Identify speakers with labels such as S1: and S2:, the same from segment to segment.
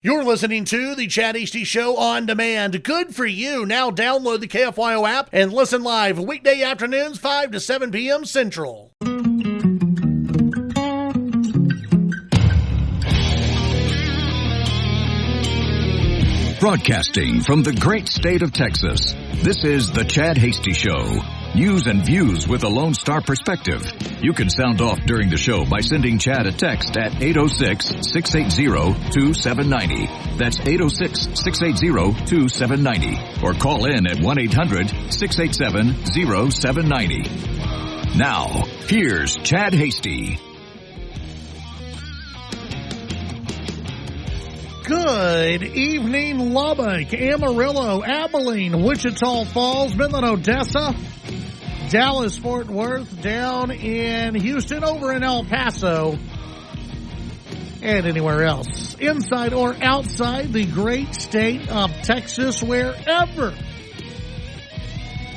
S1: You're listening to the Chad Hasty Show on demand. Good for you. Now download the KFYO app and listen live weekday afternoons 5 to 7 p.m. Central.
S2: Broadcasting from the great state of Texas, this is the Chad Hasty Show. News and views with a Lone Star perspective. You can sound off during the show by sending Chad a text at 806-680-2790. That's 806-680-2790. Or call in at 1-800-687-0790. Now, here's Chad Hasty.
S1: Good evening, Lubbock, Amarillo, Abilene, Wichita Falls, Midland, Odessa, Dallas, Fort Worth, down in Houston, over in El Paso, and anywhere else, inside or outside the great state of Texas, wherever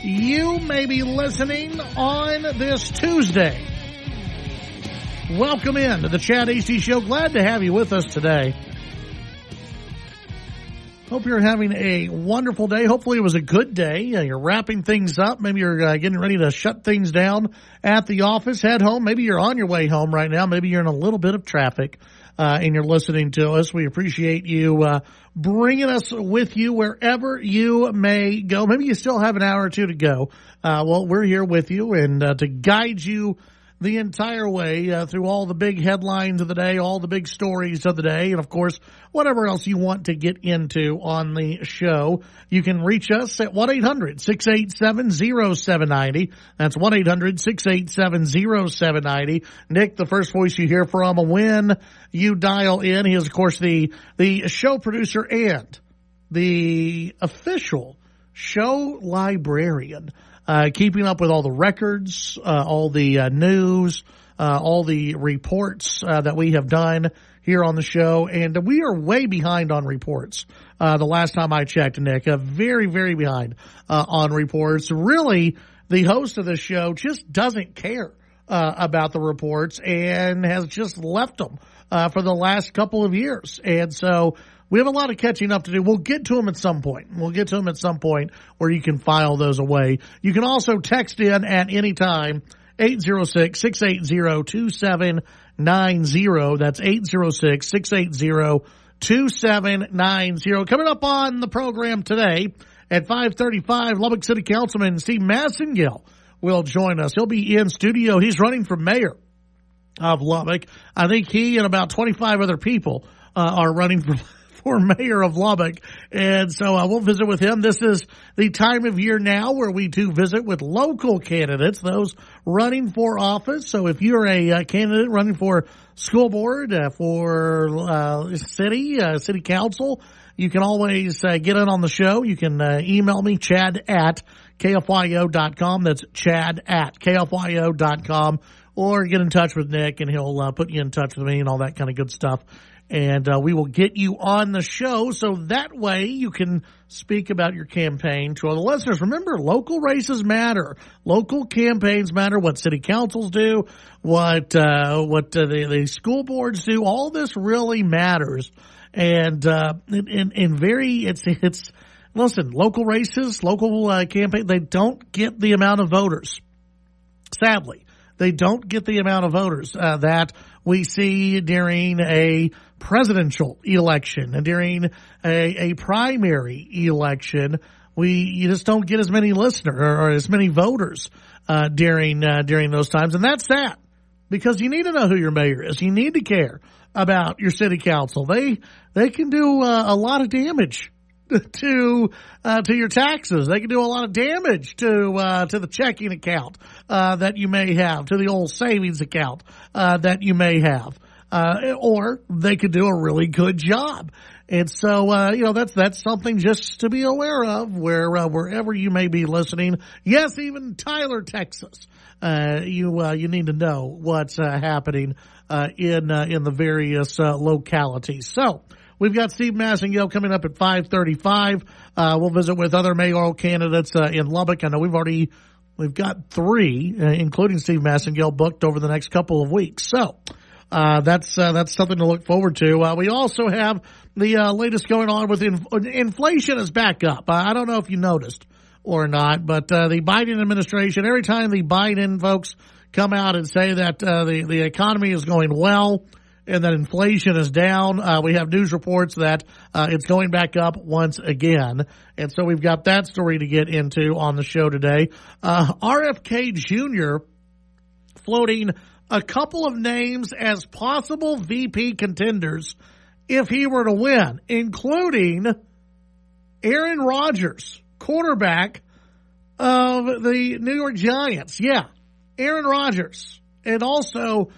S1: you may be listening on this Tuesday. Welcome in to the Chad Hasty Show. Glad to have you with us today. Hope you're having a wonderful day. Hopefully it was a good day. You're wrapping things up. Maybe you're getting ready to shut things down at the office, head home. Maybe you're on your way home right now. Maybe you're in a little bit of traffic and you're listening to us. We appreciate you bringing us with you wherever you may go. Maybe you still have an hour or two to go. Well, we're here with you and to guide you the entire way through all the big headlines of the day, all the big stories of the day, and of course, whatever else you want to get into on the show. You can reach us at 1-800-687-0790. That's 1-800-687-0790. Nick, the first voice you hear from when you dial in, he is, of course, the show producer and the official show librarian. Keeping up with all the records, all the news, all the reports that we have done here on the show. And we are way behind on reports. The last time I checked, Nick, very, very behind on reports. Really, the host of the show just doesn't care about the reports and has just left them for the last couple of years. And so we have a lot of catching up to do. We'll get to them at some point. We'll get to them at some point where you can file those away. You can also text in at any time, 806-680-2790. That's 806-680-2790. Coming up on the program today at 5:35, Lubbock City Councilman Steve Massengale will join us. He'll be in studio. He's running for mayor of Lubbock. I think he and about 25 other people are running for mayor of Lubbock. And so we'll visit with him. This is the time of year now where we do visit with local candidates, those running for office. So if you're a candidate running for school board, for city council, you can always get in on the show. You can email me, Chad at KFYO.com. That's Chad at KFYO.com. Or get in touch with Nick and he'll put you in touch with me and all that kind of good stuff. And we will get you on the show so that way you can speak about your campaign to other listeners. Remember, local races matter. Local campaigns matter. What city councils do, what the school boards do. All this really matters. And listen, local races, local campaign, they don't get the amount of voters. Sadly, they don't get the amount of voters that we see during a presidential election and during a primary election. You just don't get as many listeners or as many voters during those times, and that's sad because you need to know who your mayor is. You need to care about your city council. They can do a lot of damage to your taxes. They can do a lot of damage to the checking account that you may have, to the old savings account that you may have, or they could do a really good job. And so that's something just to be aware of wherever you may be listening. Yes, even Tyler, Texas. You need to know what's happening in the various localities. So we've got Steve Massengale coming up at 5:35. We'll visit with other mayoral candidates in Lubbock. I know we've got three, including Steve Massengale, booked over the next couple of weeks. So that's something to look forward to. We also have the latest going on with inflation is back up. I don't know if you noticed or not, but the Biden administration, every time the Biden folks come out and say that the economy is going well and that inflation is down, we have news reports that it's going back up once again. And so we've got that story to get into on the show today. RFK Jr. floating a couple of names as possible VP contenders if he were to win, including Aaron Rodgers, quarterback of the New York Giants. Yeah, Aaron Rodgers. And also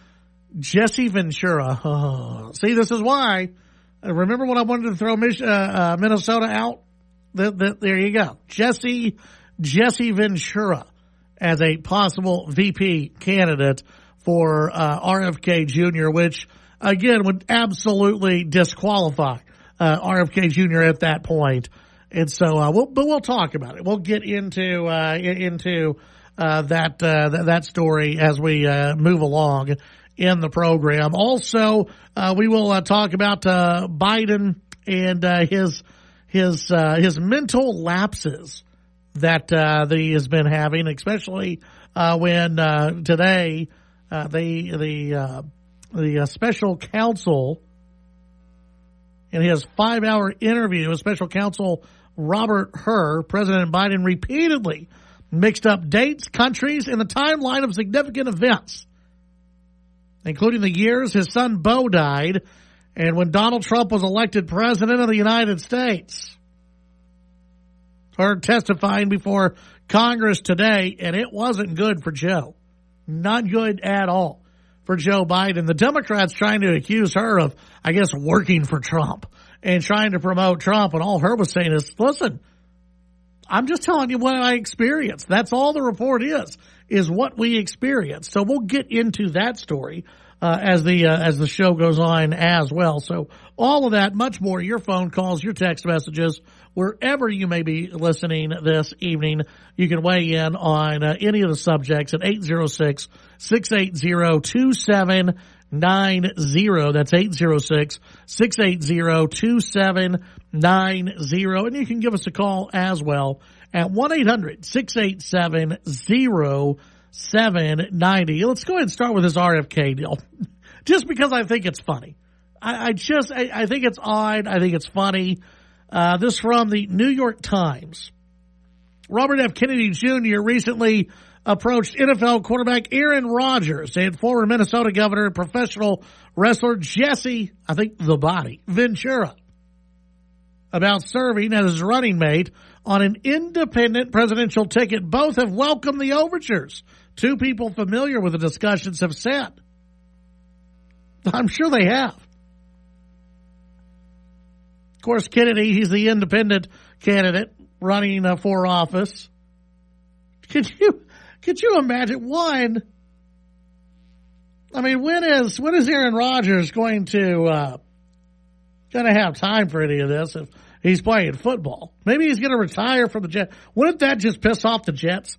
S1: Jesse Ventura. Oh, see, this is why. Remember when I wanted to throw Minnesota out? There you go. Jesse Ventura as a possible VP candidate for RFK Jr., which, again, would absolutely disqualify RFK Jr. at that point. And so, we'll talk about it. We'll get into that story as we move along in the program. Also, we will talk about Biden and his mental lapses that he has been having, especially when today the special counsel in his 5-hour interview, a special counsel Robert Hur, President Biden repeatedly mixed up dates, countries, and the timeline of significant events, including the years his son Beau died and when Donald Trump was elected president of the United States. Hur testifying before Congress today, and it wasn't good for Joe. Not good at all for Joe Biden. The Democrats trying to accuse her of, I guess, working for Trump and trying to promote Trump. And all her was saying is, listen, I'm just telling you what I experienced. That's all the report is what we experienced. So we'll get into that story as the show goes on as well. So all of that, much more, your phone calls, your text messages, wherever you may be listening this evening, you can weigh in on any of the subjects at 806-680-2790. That's 806-680-2790. And you can give us a call as well at 1-800-687-0790. Let's go ahead and start with this RFK deal. Just because I think it's funny. I think it's odd. I think it's funny. This from the New York Times. Robert F. Kennedy Jr. recently approached NFL quarterback Aaron Rodgers and former Minnesota governor and professional wrestler Jesse, I think the body, Ventura, about serving as his running mate on an independent presidential ticket. Both have welcomed the overtures. Two people familiar with the discussions have said. I'm sure they have. Of course, Kennedy, he's the independent candidate running for office. Could you imagine? One, I mean, when is Aaron Rodgers going to have time for any of this if he's playing football? Maybe he's going to retire from the Jets. Wouldn't that just piss off the Jets?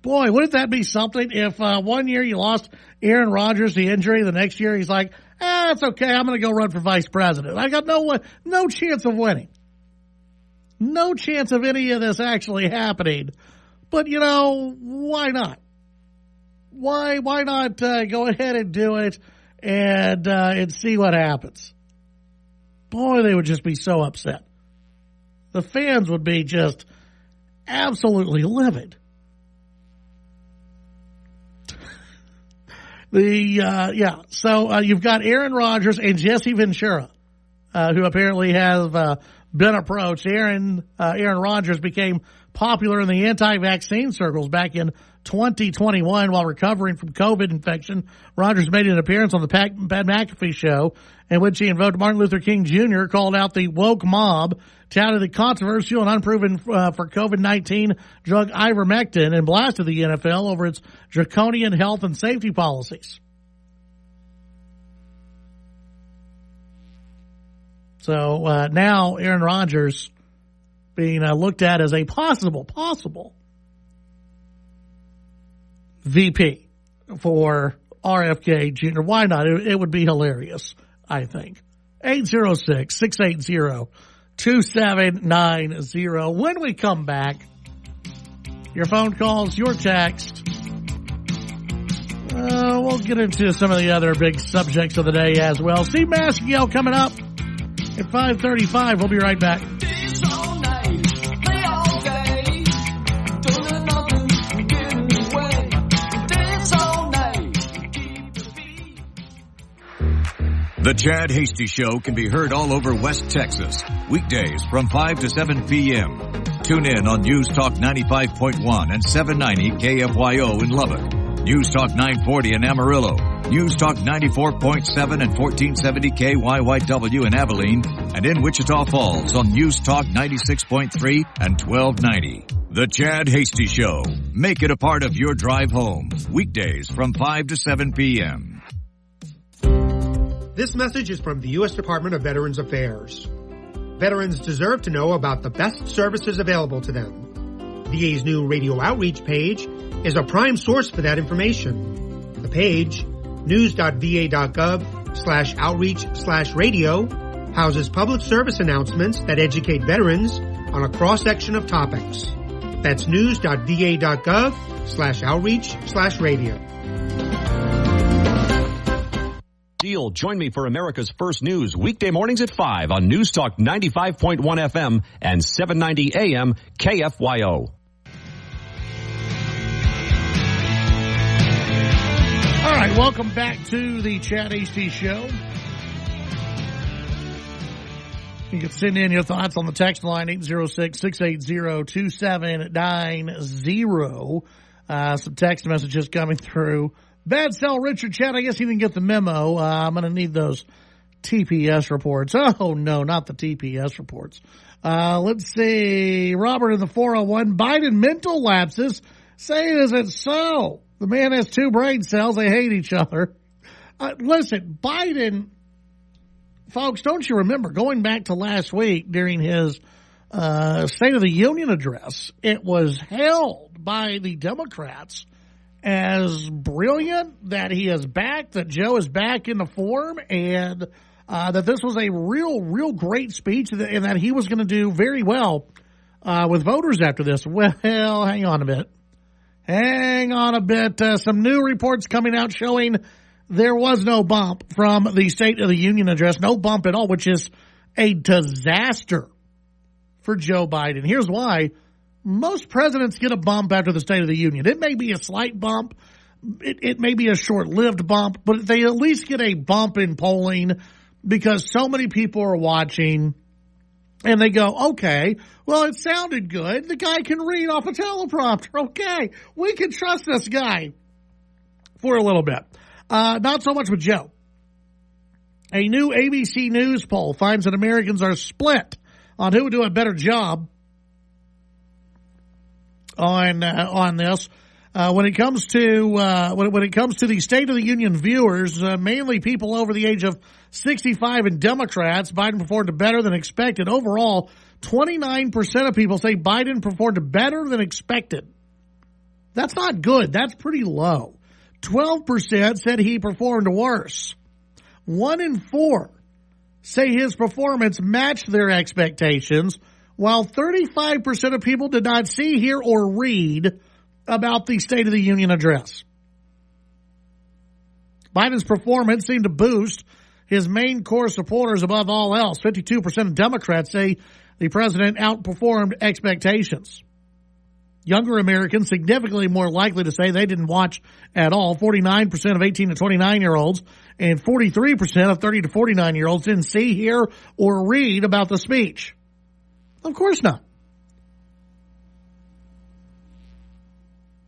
S1: Boy, wouldn't that be something if 1 year you lost Aaron Rodgers to injury, the next year he's like, it's okay, I'm going to go run for vice president. I got no chance of winning. No chance of any of this actually happening. But, why not? Why not go ahead and do it and see what happens? Boy, they would just be so upset. The fans would be just absolutely livid. So you've got Aaron Rodgers and Jesse Ventura, who apparently have been approached. Aaron Rodgers became popular in the anti-vaccine circles back in 2021 while recovering from COVID infection. Rodgers made an appearance on the Pat McAfee show in which he invoked Martin Luther King Jr., called out the woke mob, touted the controversial and unproven for COVID-19 drug ivermectin, and blasted the NFL over its draconian health and safety policies. So now Aaron Rodgers being looked at as a possible VP for RFK Jr. Why not? It would be hilarious, I think. 806-680-2790. When we come back, your phone calls, your text. We'll get into some of the other big subjects of the day as well. See Massengale coming up at 5:35. We'll be right back.
S2: The Chad Hasty Show can be heard all over West Texas, weekdays from 5 to 7 p.m. Tune in on News Talk 95.1 and 790 KFYO in Lubbock, News Talk 940 in Amarillo, News Talk 94.7 and 1470 KYYW in Abilene, and in Wichita Falls on News Talk 96.3 and 1290. The Chad Hasty Show. Make it a part of your drive home, weekdays from 5 to 7 p.m.
S3: This message is from the U.S. Department of Veterans Affairs. Veterans deserve to know about the best services available to them. VA's new radio outreach page is a prime source for that information. The page, news.va.gov/outreach/radio, houses public service announcements that educate veterans on a cross-section of topics. That's news.va.gov/outreach/radio.
S4: Join me for America's First News weekday mornings at 5 on News Talk 95.1 FM and 790 AM KFYO.
S1: All right, welcome back to the Chad Hasty Show. You can send in your thoughts on the text line, 806-680-2790. Some text messages coming through. Bad Cell Richard Chad, I guess he didn't get the memo. I'm going to need those TPS reports. Oh, no, not the TPS reports. Let's see. Robert in the 401. Biden mental lapses. Say, is it so? The man has two brain cells. They hate each other. Listen, Biden, folks, don't you remember going back to last week during his State of the Union address, it was held by the Democrats as brilliant that he is back, that Joe is back in the form, and that this was a real great speech, and that he was going to do very well with voters after this. Well, hang on a bit. Some new reports coming out showing there was no bump from the State of the Union address, no bump at all, which is a disaster for Joe Biden. Here's why. Most presidents get a bump after the State of the Union. It may be a slight bump. It may be a short-lived bump, but they at least get a bump in polling because so many people are watching and they go, okay, well, it sounded good. The guy can read off a teleprompter. Okay, we can trust this guy for a little bit. Not so much with Joe. A new ABC News poll finds that Americans are split on who would do a better job on this. When it comes to the State of the Union viewers, mainly people over the age of 65 and Democrats, Biden performed better than expected. Overall, 29% of people say Biden performed better than expected. That's not good. That's pretty low. 12% said he performed worse. 1 in 4 say his performance matched their expectations, while 35% of people did not see, hear, or read about the State of the Union address. Biden's performance seemed to boost his main core supporters above all else. 52% of Democrats say the president outperformed expectations. Younger Americans significantly more likely to say they didn't watch at all. 49% of 18 to 29-year-olds and 43% of 30 to 49-year-olds didn't see, hear, or read about the speech. Of course not.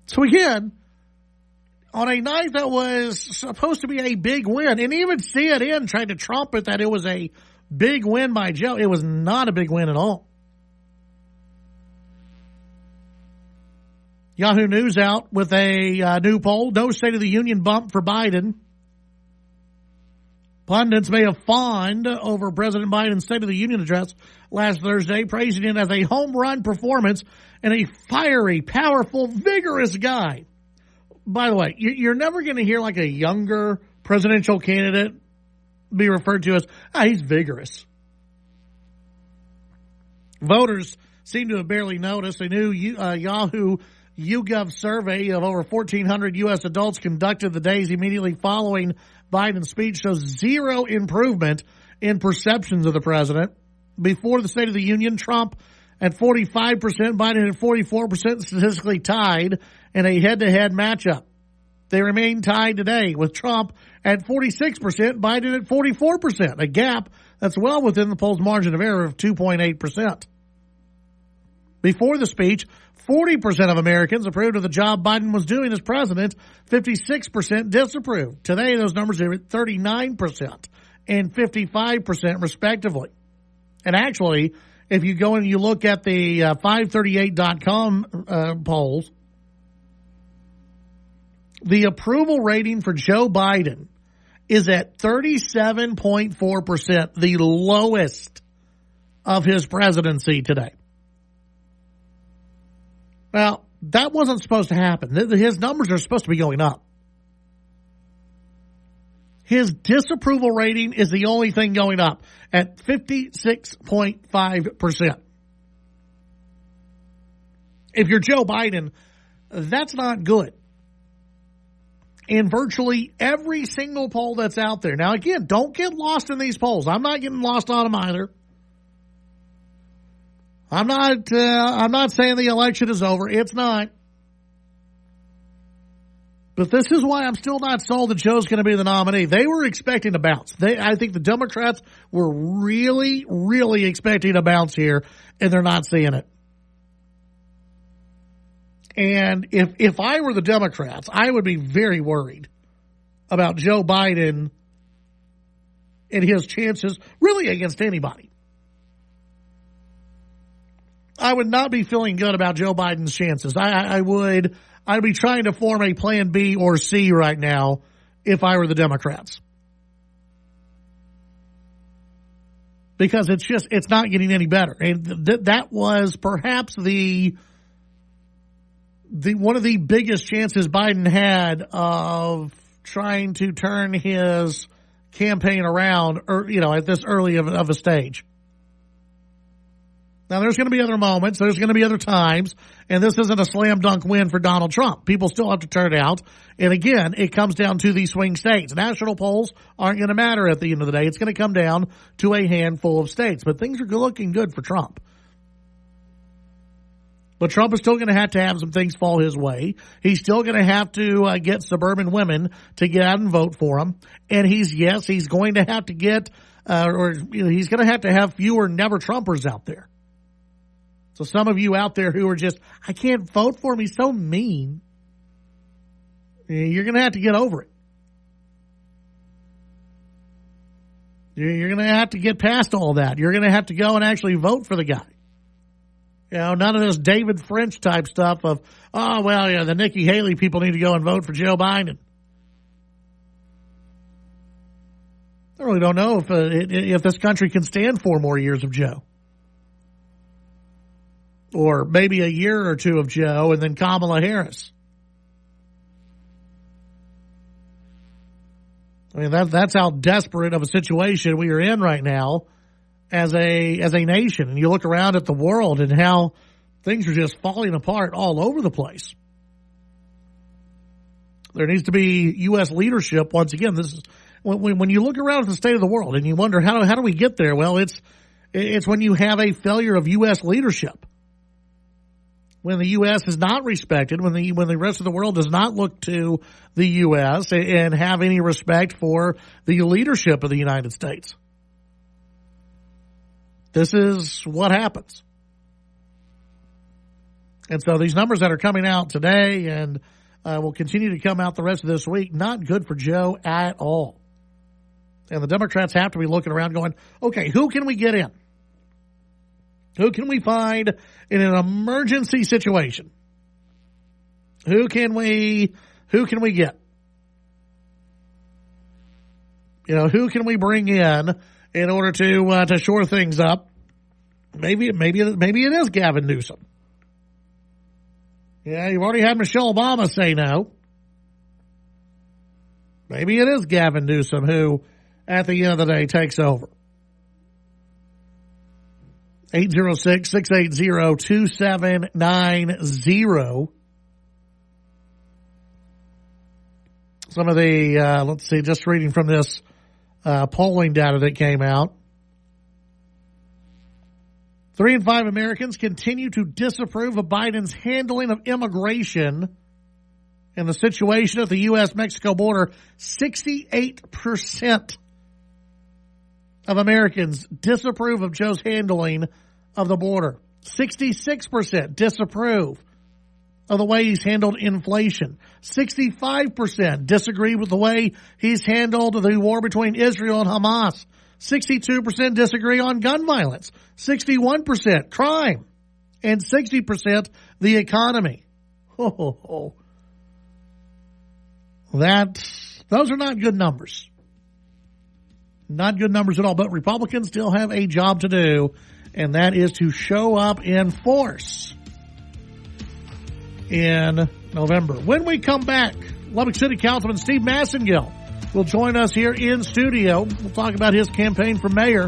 S1: So again, on a night that was supposed to be a big win, and even CNN tried to trumpet that it was a big win by Joe, it was not a big win at all. Yahoo News out with a new poll. No State of the Union bump for Biden. Pundits may have fawned over President Biden's State of the Union address last Thursday, praising it as a home run performance and a fiery, powerful, vigorous guy. by the way, you're never going to hear like a younger presidential candidate be referred to as, he's vigorous. Voters seem to have barely noticed. A new Yahoo YouGov survey of over 1,400 U.S. adults conducted the days immediately following Biden's speech shows zero improvement in perceptions of the president. Before the State of the Union, Trump at 45%, Biden at 44%, statistically tied in a head-to-head matchup. They remain tied today with Trump at 46%, Biden at 44%, a gap that's well within the poll's margin of error of 2.8%. Before the speech, 40% of Americans approved of the job Biden was doing as president, 56% disapproved. Today, those numbers are at 39% and 55% respectively. And actually, if you go and you look at the 538.com polls, the approval rating for Joe Biden is at 37.4%, the lowest of his presidency today. Now, that wasn't supposed to happen. His numbers are supposed to be going up. His disapproval rating is the only thing going up at 56.5%. If you're Joe Biden, that's not good. In virtually every single poll that's out there. Now, again, don't get lost in these polls. I'm not getting lost on them either. I'm not saying the election is over. It's not. But this is why I'm still not sold that Joe's going to be the nominee. They were expecting a bounce. I think the Democrats were really, really expecting a bounce here, and they're not seeing it. And if I were the Democrats, I would be very worried about Joe Biden and his chances really against anybody. I would not be feeling good about Joe Biden's chances. I'd be trying to form a plan B or C right now if I were the Democrats. Because it's not getting any better. And that was perhaps one of the biggest chances Biden had of trying to turn his campaign around, at this early of a stage. Now, there's going to be other moments. There's going to be other times. And this isn't a slam dunk win for Donald Trump. People still have to turn out. And again, it comes down to these swing states. National polls aren't going to matter at the end of the day. It's going to come down to a handful of states. But things are looking good for Trump. But Trump is still going to have some things fall his way. He's still going to have to get suburban women to get out and vote for him. And he's going to have to get, he's going to have fewer never Trumpers out there. So some of you out there who are just, I can't vote for him, he's so mean. You're going to have to get over it. You're going to have to get past all that. You're going to have to go and actually vote for the guy. None of this David French type stuff of, the Nikki Haley people need to go and vote for Joe Biden. I really don't know if this country can stand 4 more years of Joe. Or maybe a year or two of Joe and then Kamala Harris. I mean, that's how desperate of a situation we are in right now as a nation. And you look around at the world and how things are just falling apart all over the place. There needs to be U.S. leadership. Once again, this is when you look around at the state of the world and you wonder how do we get there? Well, it's when you have a failure of U.S. leadership. When the U.S. is not respected, when the rest of the world does not look to the U.S. and have any respect for the leadership of the United States. This is what happens. And so these numbers that are coming out today and will continue to come out the rest of this week, not good for Joe at all. And the Democrats have to be looking around going, okay, who can we get in? Who can we find in an emergency situation? Who can we get? Who can we bring in order to shore things up? Maybe it is Gavin Newsom. Yeah, you've already had Michelle Obama say no. Maybe it is Gavin Newsom who, at the end of the day, takes over. 806-680-2790. Some of the, let's see, just reading from this polling data that came out. 3 in 5 Americans continue to disapprove of Biden's handling of immigration in the situation at the U.S.-Mexico border. 68% of Americans disapprove of Joe's handling of the border. 66% disapprove of the way he's handled inflation. 65% disagree with the way he's handled the war between Israel and Hamas. 62% disagree on gun violence. 61% crime. And 60% the economy. Those are not good numbers. Not good numbers at all. But Republicans still have a job to do, and that is to show up in force in November. When we come back, Lubbock City Councilman Steve Massengale will join us here in studio. We'll talk about his campaign for mayor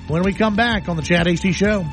S1: when we come back on the Chad Hasty Show.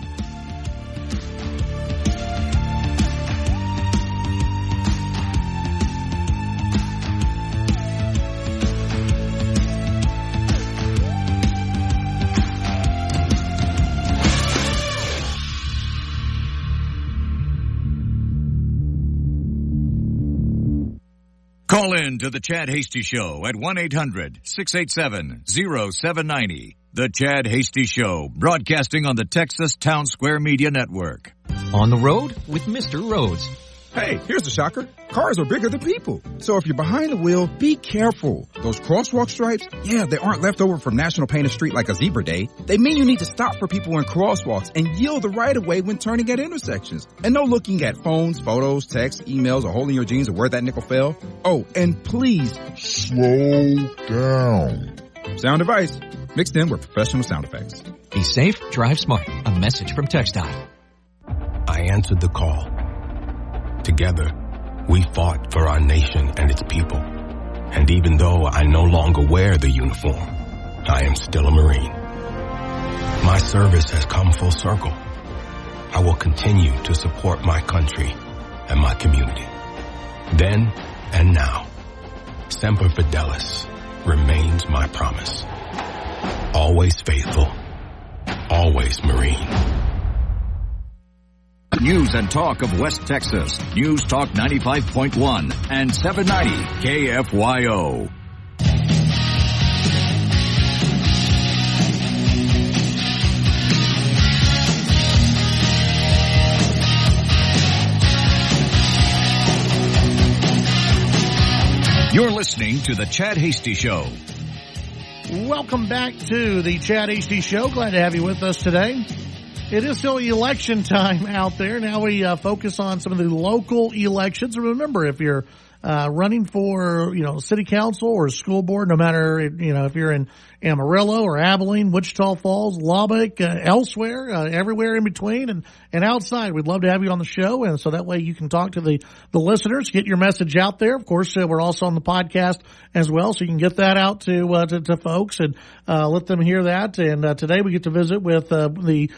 S2: Call in to the Chad Hasty Show at 1-800-687-0790. The Chad Hasty Show, broadcasting on the Texas Town Square Media Network.
S5: On the road with Mr. Rhodes.
S6: Hey, here's the shocker. Cars are bigger than people. So if you're behind the wheel, be careful. Those crosswalk stripes, they aren't left over from National Painted Street like a zebra day. They mean you need to stop for people in crosswalks and yield the right of way when turning at intersections. And no looking at phones, photos, texts, emails, or holding your jeans or where that nickel fell. Oh, and please slow down. Sound advice mixed in with professional sound effects.
S5: Be safe, drive smart. A message from TxDOT.
S7: I answered the call. Together, we fought for our nation and its people. And even though I no longer wear the uniform, I am still a Marine. My service has come full circle. I will continue to support my country and my community. Then and now, Semper Fidelis remains my promise. Always faithful, always Marine.
S2: News and talk of West Texas. News Talk 95.1 and 790 KFYO. You're listening to the Chad Hasty Show.
S1: Welcome back to the Chad Hasty Show. Glad to have you with us today. It is still election time out there. Now we focus on some of the local elections. Remember, if you're running for, city council or school board, no matter, if you're in Amarillo or Abilene, Wichita Falls, Lubbock, elsewhere, everywhere in between and outside, we'd love to have you on the show. And so that way you can talk to the listeners, get your message out there. Of course, we're also on the podcast as well, so you can get that out to folks and let them hear that. And today we get to visit with the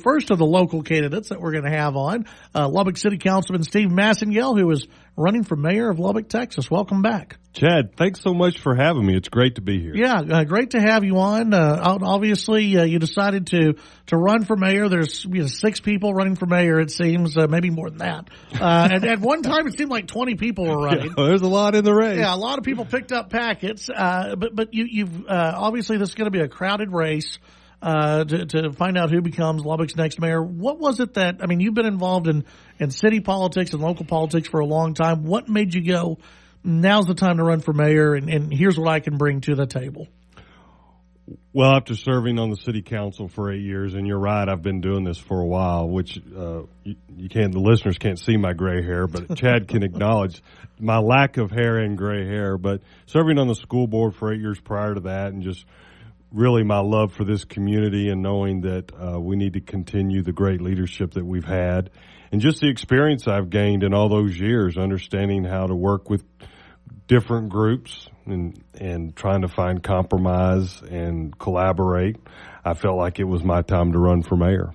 S1: first of the local candidates that we're going to have on, Lubbock City Councilman Steve Massengale, who is running for mayor of Lubbock, Texas. Welcome back.
S8: Chad, thanks so much for having me. It's great to be here.
S1: Yeah, great to have you on. Obviously, you decided to run for mayor. There's 6 people running for mayor, it seems, maybe more than that. At one time, it seemed like 20 people were running.
S8: Yeah, there's a lot in the race.
S1: Yeah, a lot of people picked up packets. But you've obviously this is going to be a crowded race. To find out who becomes Lubbock's next mayor. What was it you've been involved in city politics and local politics for a long time. What made you go, now's the time to run for mayor and here's what I can bring to the table?
S8: Well, after serving on the city council for 8 years, and you're right, I've been doing this for a while, which the listeners can't see my gray hair, but Chad can acknowledge my lack of hair and gray hair. But serving on the school board for 8 years prior to that, and just really my love for this community and knowing that we need to continue the great leadership that we've had, and just the experience I've gained in all those years, understanding how to work with different groups and trying to find compromise and collaborate, I felt like it was my time to run for mayor.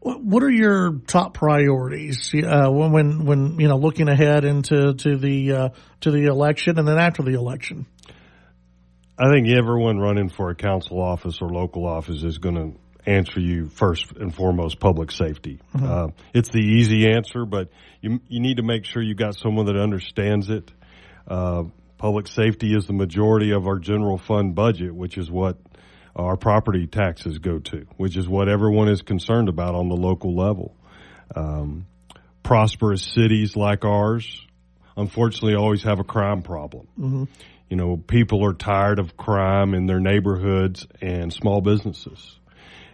S1: What are your top priorities when looking ahead into the election and then after the election?
S8: I think everyone running for a council office or local office is going to answer you first and foremost public safety. Mm-hmm. It's the easy answer, but you need to make sure you got someone that understands it. Public safety is the majority of our general fund budget, which is what our property taxes go to, which is what everyone is concerned about on the local level. Prosperous cities like ours, unfortunately, always have a crime problem. Mm-hmm. People are tired of crime in their neighborhoods and small businesses.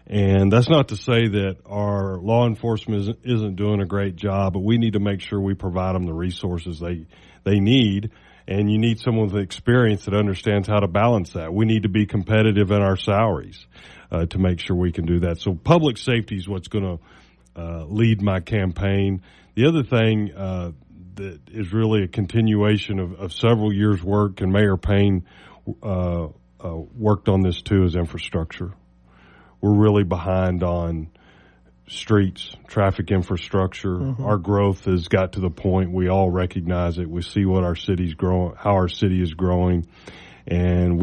S8: And that's not to say that our law enforcement isn't doing a great job, but we need to make sure we provide them the resources they need. And you need someone with experience that understands how to balance that. We need to be competitive in our salaries to make sure we can do that. So public safety is what's going to lead my campaign. The other thing that is really a continuation of several years' work, and Mayor Payne worked on this too, is infrastructure. We're really behind on streets, traffic infrastructure. Mm-hmm. Our growth has got to the point we all recognize it. We see what our city's growing, how our city is growing, and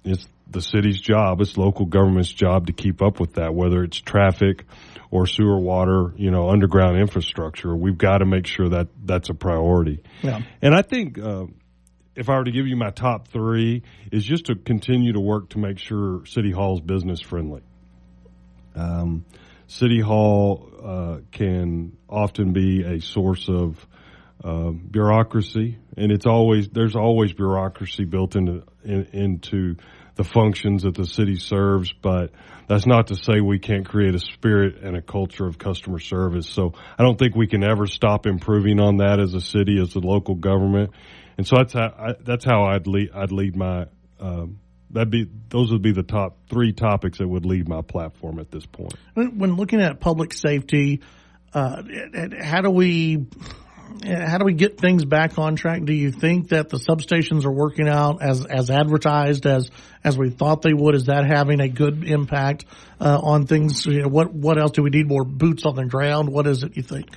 S8: it's the city's job, it's local government's job to keep up with that, whether it's traffic or sewer, water, underground infrastructure. We've got to make sure that that's a priority. Yeah. And I think if I were to give you my top three, is just to continue to work to make sure City Hall is business friendly. City Hall can often be a source of bureaucracy, and there's always bureaucracy built into the functions that the city serves, but that's not to say we can't create a spirit and a culture of customer service. So I don't think we can ever stop improving on that as a city, as a local government. And so that's how I'd lead my those would be the top three topics that would lead my platform at this point.
S1: When looking at public safety, how do we get things back on track? Do you think that the substations are working out as advertised, as we thought they would? Is that having a good impact on things? What else do we need? More boots on the ground? What is it you think?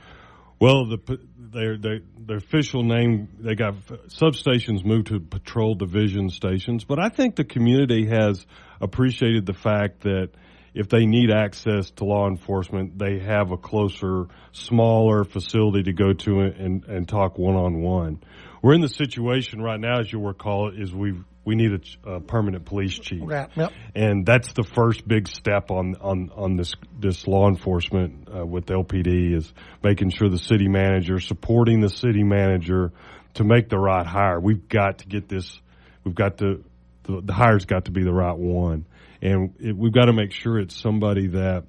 S8: Well, the official name, they got substations moved to patrol division stations, but I think the community has appreciated the fact that if they need access to law enforcement, they have a closer, smaller facility to go to and talk one-on-one. We're in the situation right now, as you'll recall, is we need a permanent police chief. Yep. And that's the first big step on this law enforcement with LPD, is making sure the city manager, supporting the city manager to make the right hire. We've got to get this, the hire's got to be the right one. And we've got to make sure it's somebody that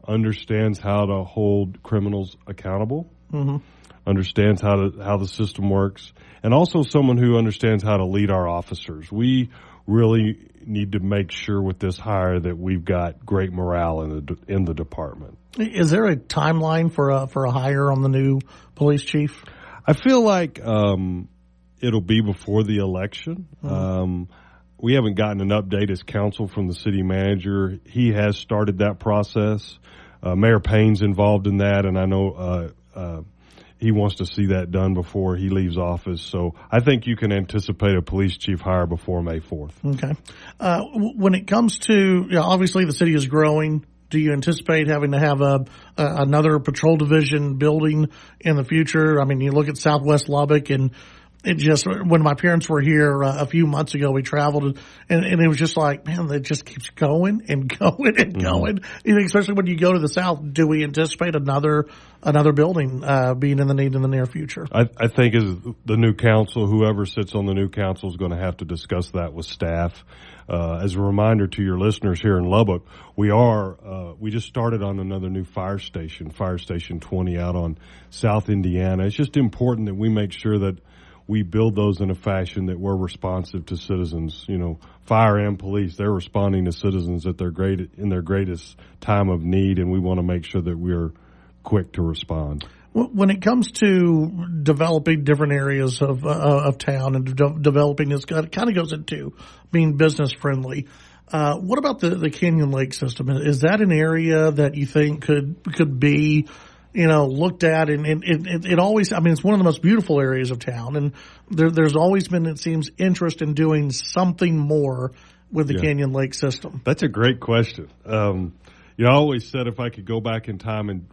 S8: understands how to hold criminals accountable, mm-hmm. understands how the system works, and also someone who understands how to lead our officers. We really need to make sure with this hire that we've got great morale in the department.
S1: Is there a timeline for a hire on the new police chief?
S8: I feel like it'll be before the election. Mm-hmm. We haven't gotten an update as council from the city manager. He has started that process. Mayor Payne's involved in that, and I know he wants to see that done before he leaves office. So I think you can anticipate a police chief hire before May 4th.
S1: Okay. When it comes to, obviously the city is growing. Do you anticipate having to have another patrol division building in the future? I mean, you look at Southwest Lubbock, and it just, when my parents were here a few months ago, we traveled, and it was just like, man, it just keeps going and going and going. Mm-hmm. Especially when you go to the south, do we anticipate another building being in the need in the near future?
S8: I think as the new council, whoever sits on the new council is going to have to discuss that with staff. As a reminder to your listeners here in Lubbock, we just started on another new fire station 20 out on South Indiana. It's just important that we make sure that we build those in a fashion that we're responsive to citizens. Fire and police, they're responding to citizens in their greatest time of need, and we want to make sure that we're quick to respond.
S1: when it comes to developing different areas of town and developing this, kind of goes into being business friendly. What about the Canyon Lake system? Is that an area that you think could be, looked at? And it always, it's one of the most beautiful areas of town, and there's always been, it seems, interest in doing something more with the Canyon Lake system.
S8: That's a great question. I always said if I could go back in time and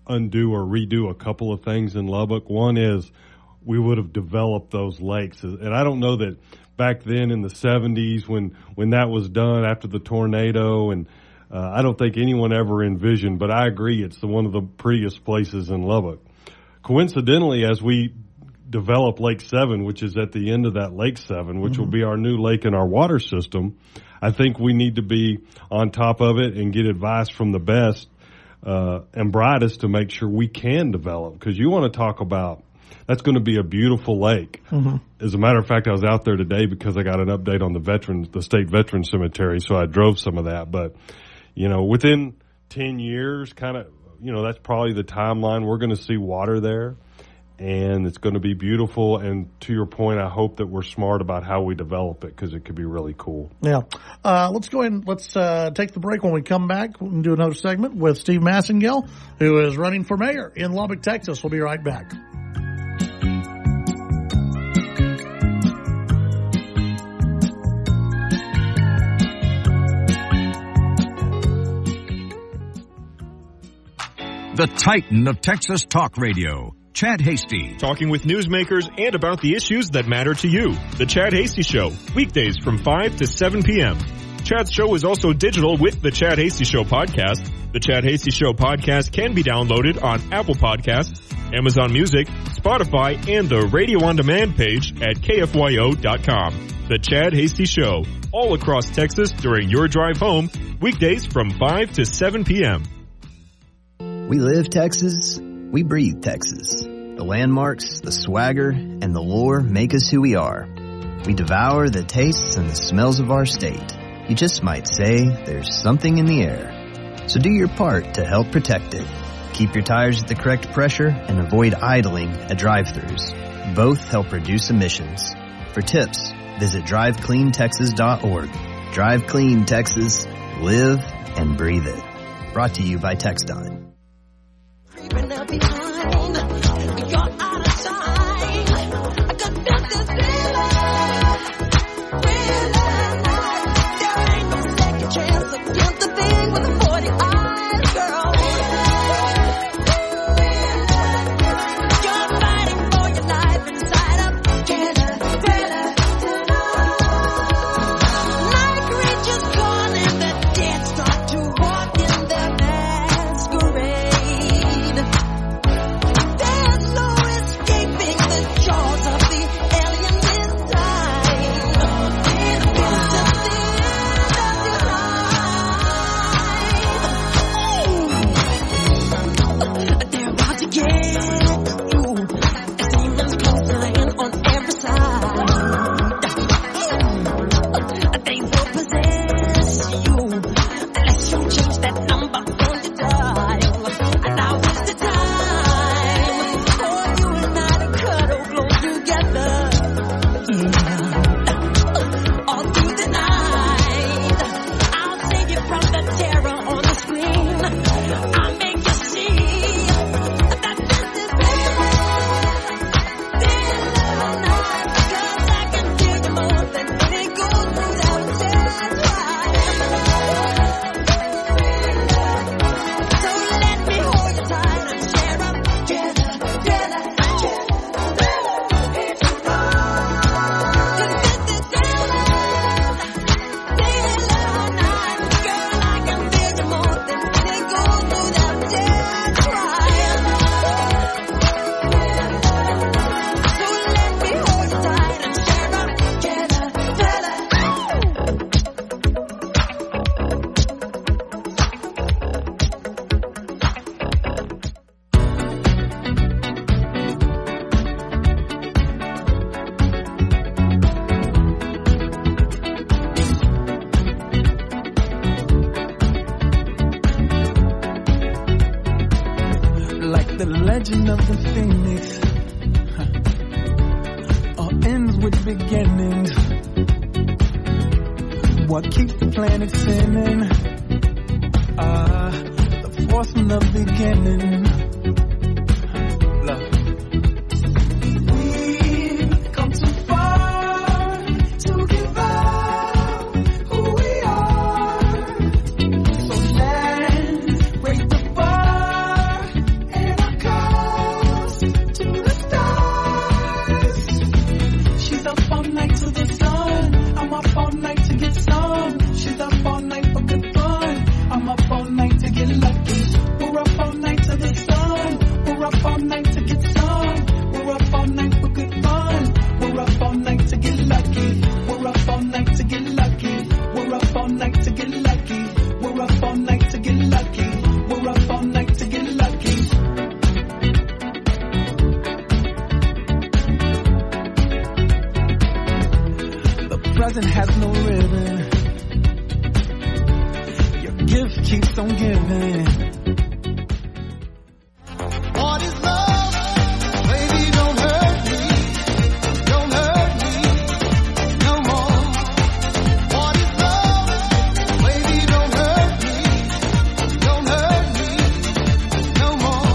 S8: undo or redo a couple of things in Lubbock, one is we would have developed those lakes. And I don't know that back then in the 70s when that was done after the tornado, and I don't think anyone ever envisioned, but I agree it's one of the prettiest places in Lubbock. Coincidentally, as we develop Lake 7, which is at the end of that Lake 7, which will be our new lake in our water system, I think we need to be on top of it and get advice from the best and brightest to make sure we can develop. Because you want to talk about, that's going to be a beautiful lake. As a matter of fact, I was out there today because I got an update on the state veteran cemetery, so I drove some of that. But, within 10 years, that's probably the timeline. We're going to see water there, and it's going to be beautiful. And to your point, I hope that we're smart about how we develop it, because it could be really cool. Yeah.
S1: Let's go ahead and let's take the break. When we come back, we can do another segment with Steve Massengale, who is running for mayor in Lubbock, Texas. We'll be right back.
S2: The Titan of Texas Talk Radio, Chad Hasty.
S9: Talking with newsmakers and about the issues that matter to you. The Chad Hasty Show, weekdays from 5 to 7 p.m. Chad's show is also digital with the Chad Hasty Show podcast. The Chad Hasty Show podcast can be downloaded on Apple Podcasts, Amazon Music, Spotify, and the Radio On Demand page at KFYO.com. The Chad Hasty Show, all across Texas during your drive home, weekdays from 5 to 7 p.m.
S10: We live Texas, we breathe Texas. The landmarks, the swagger, and the lore make us who we are. We devour the tastes and the smells of our state. You just might say there's something in the air. So do your part to help protect it. Keep your tires at the correct pressure and avoid idling at drive-thrus. Both help reduce emissions. For tips, visit drivecleantexas.org. Drive Clean Texas. Live and breathe it. Brought to you by TxDOT.
S11: Creeping up behind, you're out of time. I got nothing there ain't no second chance against the thing with the 40 eyes, girl. You're fighting for your life inside of night creatures calling, the dead start to walk in their masquerade. There's no escape.
S12: the legend of the phoenix all ends with beginnings. What keeps the planet spinning? The force from the beginning. Love. We've come too far to give up who we are. So let's break the bar and our cause to the stars. She's up all night to the sun. I'm up all night to get some. She's up all night for good fun. I'm up all night to get lucky. We're up all night to the sun. We're up all night to get some. We're up all night for good fun. We're up all night to get lucky. We're up all night to get lucky. We're up all night to get lucky. We're up all night to get lucky. We're up all night to get lucky. The present has no ribbon. Your gift keeps on giving.
S11: What is love? Baby, don't hurt me. Don't hurt me no more. What is love? Baby, don't hurt me. Don't hurt me no more.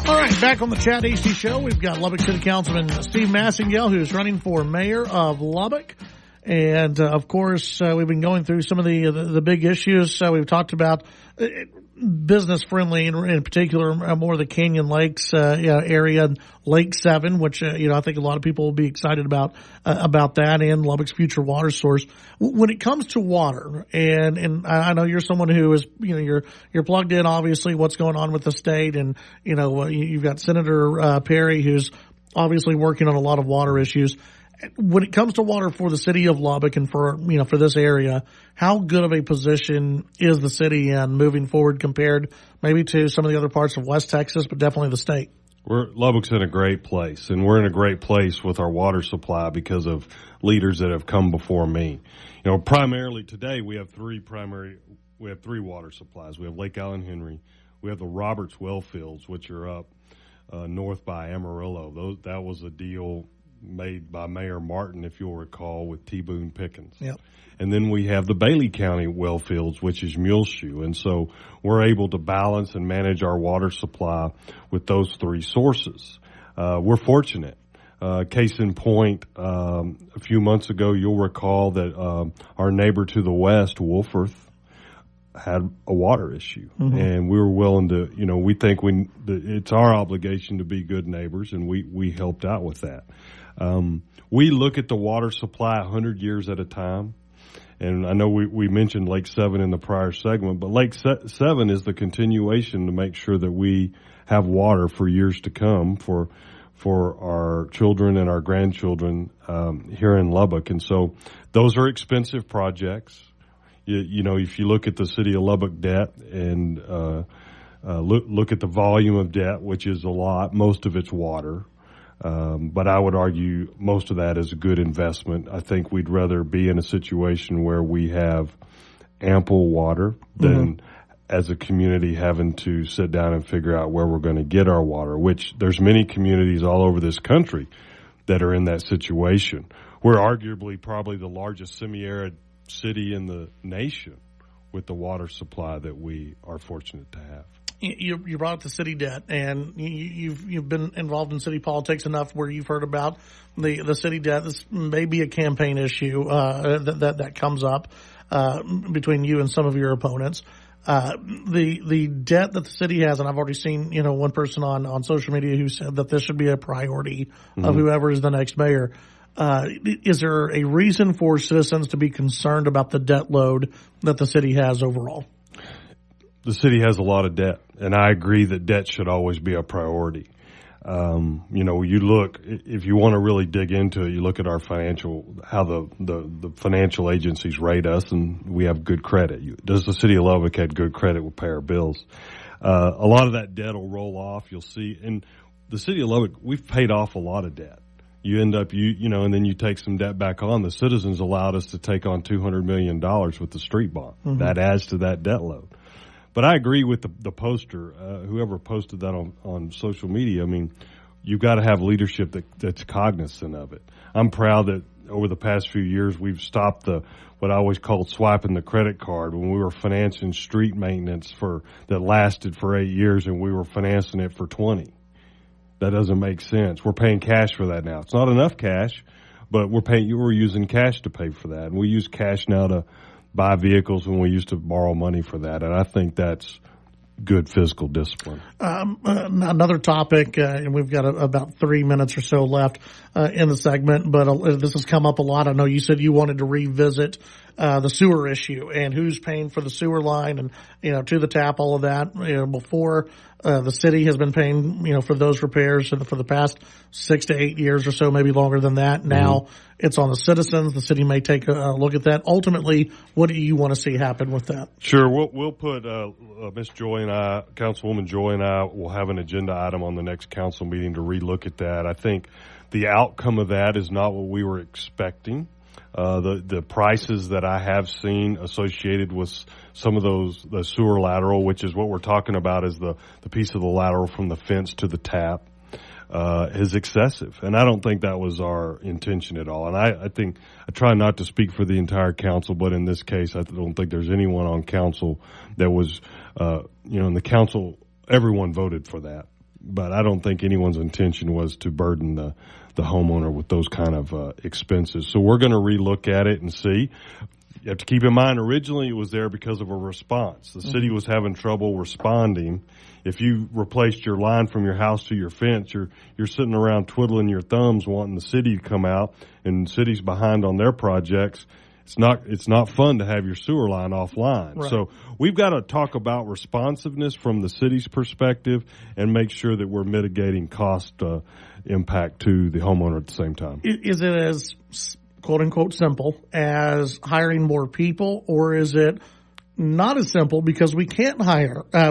S1: All right, back on the Chad Hasty Show, we've got Lubbock City Councilman Steve Massengale, who's running for mayor of Lubbock. And, of course, we've been going through some of the big issues. We've talked about business friendly, and in particular, more the Canyon Lakes area, Lake 7, which I think a lot of people will be excited about that, and Lubbock's future water source. When it comes to water, and I know you're someone who is you're plugged in, obviously, what's going on with the state, and you've got Senator Perry, who's obviously working on a lot of water issues. When it comes to water for the city of Lubbock and for this area, how good of a position is the city in moving forward compared maybe to some of the other parts of West Texas, but definitely the state?
S8: Lubbock's in a great place, and we're in a great place with our water supply because of leaders that have come before me. Primarily today we have three water supplies. We have Lake Allen Henry, we have the Roberts well fields, which are up north by Amarillo. That was a deal made by Mayor Martin, if you'll recall, with T. Boone Pickens.
S1: Yep.
S8: And then we have the Bailey County well fields, which is Muleshoe. And so we're able to balance and manage our water supply with those three sources. We're fortunate. Case in point, a few months ago, you'll recall that our neighbor to the west, Wolforth, had a water issue. Mm-hmm. And we were willing to, we think it's our obligation to be good neighbors, and we helped out with that. We look at the water supply 100 years at a time. And I know we mentioned Lake 7 in the prior segment, but Lake 7 is the continuation to make sure that we have water for years to come for our children and our grandchildren here in Lubbock. And so those are expensive projects. If you look at the city of Lubbock debt and look at the volume of debt, which is a lot, most of it's water. But I would argue most of that is a good investment. I think we'd rather be in a situation where we have ample water than as a community having to sit down and figure out where we're going to get our water, which there's many communities all over this country that are in that situation. We're arguably probably the largest semi-arid city in the nation with the water supply that we are fortunate to have.
S1: You brought up the city debt, and you've been involved in city politics enough where you've heard about the city debt. This may be a campaign issue that comes up between you and some of your opponents. The debt that the city has, and I've already seen one person on social media who said that this should be a priority of whoever is the next mayor. Is there a reason for citizens to be concerned about the debt load that the city has overall?
S8: The city has a lot of debt, and I agree that debt should always be a priority. You look, if you want to really dig into it, you look at our how the financial agencies rate us, and we have good credit. Does the city of Lubbock have good credit? We'll pay our bills. A lot of that debt will roll off. You'll see. And the city of Lubbock, we've paid off a lot of debt. You end up, and then you take some debt back on. The citizens allowed us to take on $200 million with the street bond. Mm-hmm. That adds to that debt load. But I agree with the poster, whoever posted that on social media. I mean, you've got to have leadership that's cognizant of it. I'm proud that over the past few years we've stopped what I always called swiping the credit card when we were financing street maintenance that lasted for 8 years and we were financing it for 20. That doesn't make sense. We're paying cash for that now. It's not enough cash, but we're using cash to pay for that. And we use cash now to buy vehicles when we used to borrow money for that. And I think that's good fiscal discipline.
S1: Another topic, and we've got about 3 minutes or so left in the segment, but this has come up a lot. I know you said you wanted to revisit the sewer issue and who's paying for the sewer line and, to the tap, all of that. Before the city has been paying, for those repairs for the past 6 to 8 years or so, maybe longer than that. Now it's on the citizens. The city may take a look at that. Ultimately, what do you want to see happen with that?
S8: Sure. We'll put Miss Joy and I, Councilwoman Joy and I, will have an agenda item on the next council meeting to relook at that. I think the outcome of that is not what we were expecting. The prices that I have seen associated with some of the sewer lateral, which is what we're talking about, is the piece of the lateral from the fence to the tap, is excessive. And I don't think that was our intention at all. And I think I try not to speak for the entire council, but in this case, I don't think there's anyone on council that was, in the council, everyone voted for that. But I don't think anyone's intention was to burden the homeowner with those kind of expenses. So we're going to relook at it and see. You have to keep in mind, originally it was there because of a response. The city was having trouble responding. If you replaced your line from your house to your fence, you're sitting around twiddling your thumbs wanting the city to come out, and the city's behind on their projects. It's not fun to have your sewer line offline. Right. So we've got to talk about responsiveness from the city's perspective and make sure that we're mitigating cost impact to the homeowner at the same time.
S1: Is it as quote unquote simple as hiring more people, or is it not as simple because we can't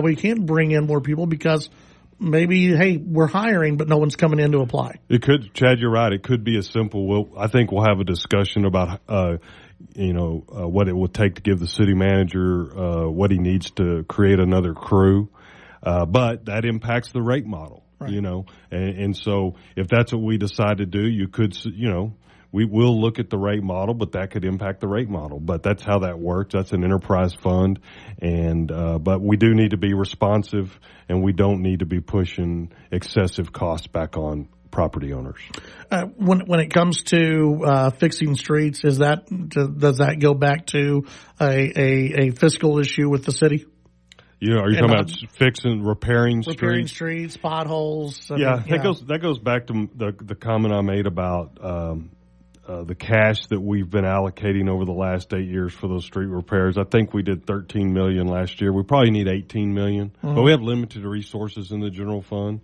S1: we can't bring in more people because maybe, hey, we're hiring, but no one's coming in to apply?
S8: It could, Chad, you're right. It could be as simple. I think we'll have a discussion about what it will take to give the city manager what he needs to create another crew. But that impacts the rate model, right. And so if that's what we decide to do, you could, we will look at the rate model, but that could impact the rate model. But that's how that works. That's an enterprise fund. And, but we do need to be responsive, and we don't need to be pushing excessive costs back on property owners.
S1: When it comes to fixing streets, does that go back to a fiscal issue with the city?
S8: Are you talking about repairing
S1: streets, potholes?
S8: That goes back to the comment I made about the cash that we've been allocating over the last 8 years for those street repairs. I think we did $13 million last year. We probably need $18 million, but we have limited resources in the general fund.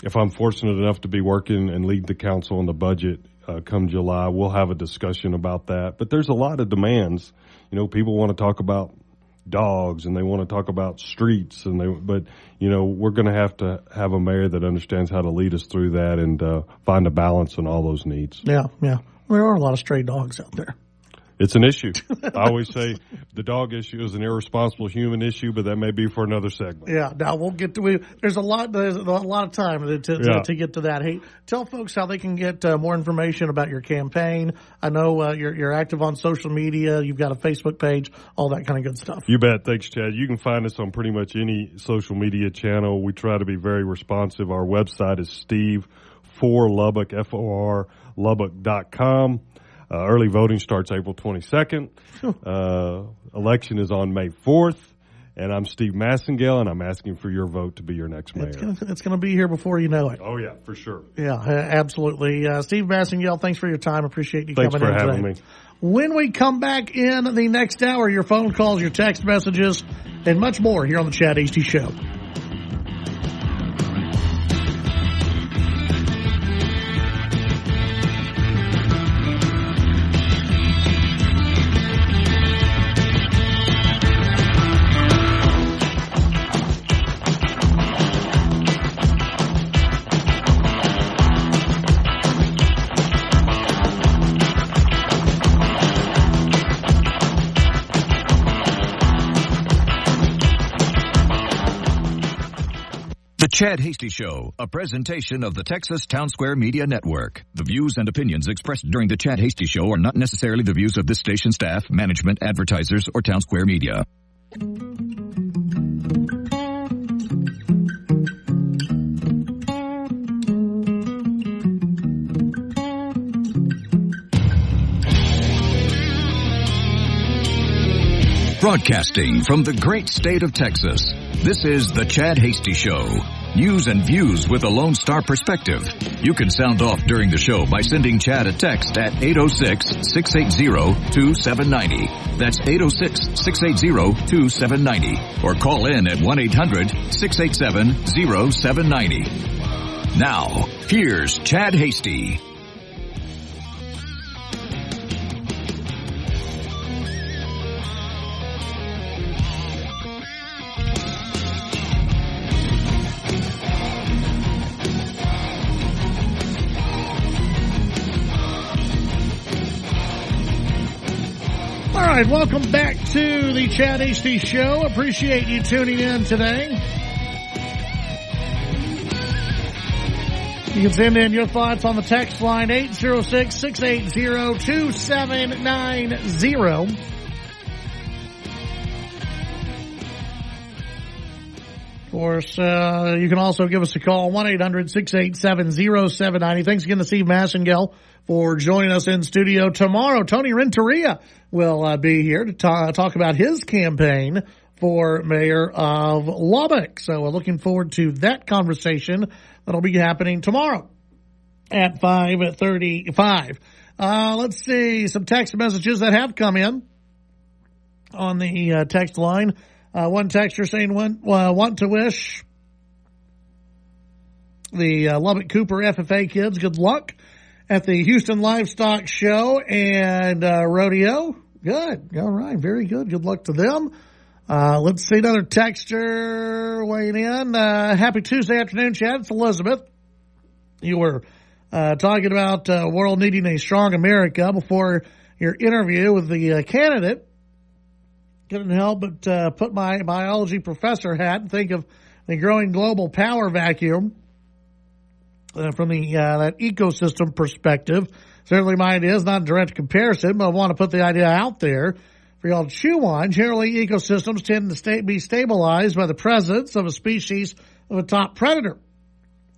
S8: If I'm fortunate enough to be working and lead the council on the budget come July, we'll have a discussion about that. But there's a lot of demands. People want to talk about dogs and they want to talk about streets, but we're going to have a mayor that understands how to lead us through that and find a balance in all those needs.
S1: Yeah. There are a lot of stray dogs out there.
S8: It's an issue. I always say the dog issue is an irresponsible human issue, but that may be for another segment.
S1: Yeah. Now we'll get to. There's a lot of time to get to that. Hey, tell folks how they can get more information about your campaign. I know you're active on social media. You've got a Facebook page, all that kind of good stuff.
S8: You bet. Thanks, Chad. You can find us on pretty much any social media channel. We try to be very responsive. Our website is Steve for Lubbock, FOR Lubbock.com. Early voting starts April 22nd. Election is on May 4th. And I'm Steve Massengale, and I'm asking for your vote to be your next mayor.
S1: It's going to be here before you know it.
S8: Oh, yeah, for sure.
S1: Yeah, absolutely. Steve Massengale, thanks for your time. Appreciate you coming in today.
S8: Thanks for having me.
S1: When we come back in the next hour, your phone calls, your text messages, and much more here on the Chad Hasty Show.
S2: The Chad Hasty Show, a presentation of the Texas Town Square Media Network. The views and opinions expressed during the Chad Hasty Show are not necessarily the views of this station staff, management, advertisers, or Town Square Media. Broadcasting from the great state of Texas, this is the Chad Hasty Show. News and views with a Lone Star perspective. You can sound off during the show by sending Chad a text at 806-680-2790. That's 806-680-2790. Or call in at 1-800-687-0790. Now, here's Chad Hasty.
S1: All right, welcome back to the Chad Hasty Show. Appreciate you tuning in today. You can send in your thoughts on the text line 806-680-2790. Of course, you can also give us a call, 1-800-687-0790. Thanks again to Steve Massengale for joining us in studio. Tomorrow, Tony Renteria will be here to talk about his campaign for mayor of Lubbock. So we're looking forward to that conversation that'll be happening tomorrow at 5:35. Let's see, some text messages that have come in on the text line. One texter saying, want to wish the Lubbock Cooper FFA kids good luck at the Houston Livestock Show and Rodeo. Good. All right. Very good. Good luck to them. Let's see another texter weighing in. Happy Tuesday afternoon, Chad. It's Elizabeth. You were talking about world needing a strong America before your interview with the candidate. Couldn't help but put my biology professor hat and think of the growing global power vacuum from the that ecosystem perspective. Certainly my idea is not a direct comparison, but I want to put the idea out there for y'all to chew on. Generally, ecosystems tend to be stabilized by the presence of a species of a top predator.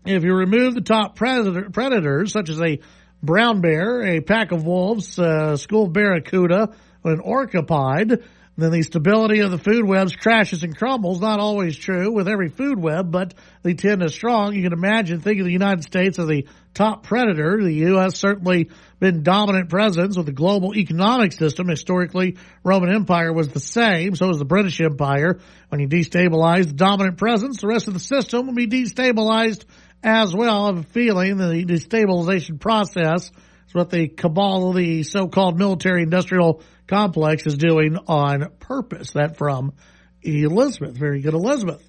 S1: If you remove the top predators, such as a brown bear, a pack of wolves, a school barracuda, or an orcapide, then the stability of the food webs crashes and crumbles. Not always true with every food web, but they tend to strong. You can imagine, think of the United States as the top predator. The U.S. certainly been dominant presence with the global economic system. Historically, Roman Empire was the same. So was the British Empire. When you destabilize the dominant presence, the rest of the system will be destabilized as well. I have a feeling the destabilization process is what the cabal, the so-called military-industrial complex, is doing on purpose. That from Elizabeth. Very good, Elizabeth.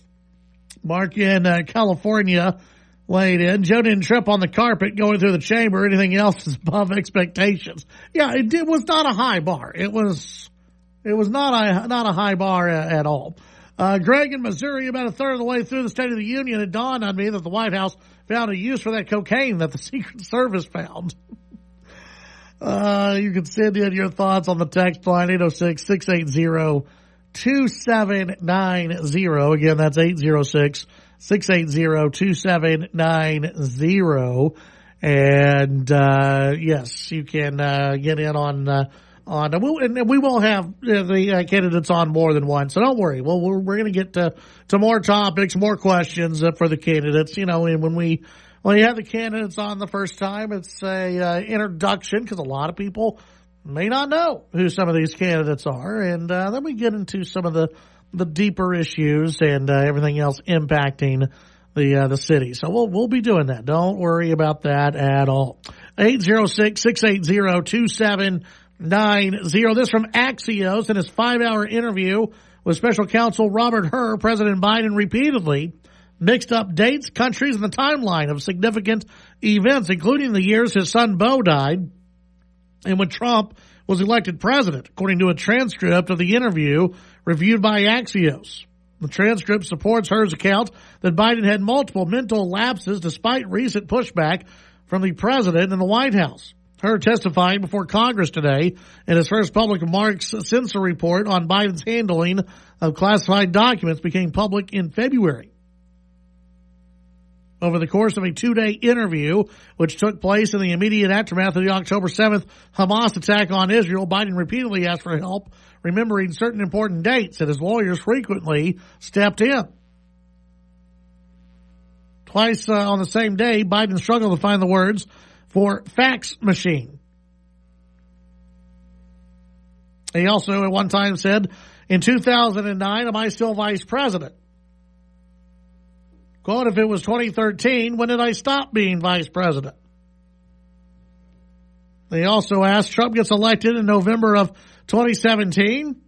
S1: Mark in California weighed in. Joe didn't trip on the carpet going through the chamber. Anything else is above expectations. Yeah, it was not a high bar. It was not a high bar at all. Greg in Missouri, about a third of the way through the State of the Union, it dawned on me that the White House found a use for that cocaine that the Secret Service found. You can send in your thoughts on the text line 806-680-2790. Again, that's 806-680-2790. And yes, you can get in on on. And we will have the candidates on more than one, so don't worry. Well, we're going to get to more topics, more questions for the candidates. And when you have the candidates on the first time, it's a introduction because a lot of people may not know who some of these candidates are, and then we get into some of the deeper issues and everything else impacting the city. So we'll be doing that. Don't worry about that at all. 806-680-2790. This from Axios in his 5-hour interview with special counsel Robert Hur. President Biden repeatedly mixed up dates, countries, and the timeline of significant events, including the years his son Beau died and when Trump was elected president, according to a transcript of the interview reviewed by Axios. The transcript supports Hur's account that Biden had multiple mental lapses despite recent pushback from the president and the White House. Hur testifying before Congress today in his first public remarks since the report on Biden's handling of classified documents became public in February. Over the course of a 2-day interview, which took place in the immediate aftermath of the October 7th Hamas attack on Israel, Biden repeatedly asked for help remembering certain important dates, and his lawyers frequently stepped in. Twice on the same day, Biden struggled to find the words for fax machine. He also at one time said, in 2009, am I still vice president? Quote, if it was 2013, when did I stop being vice president? They also asked, Trump gets elected in November of 2017.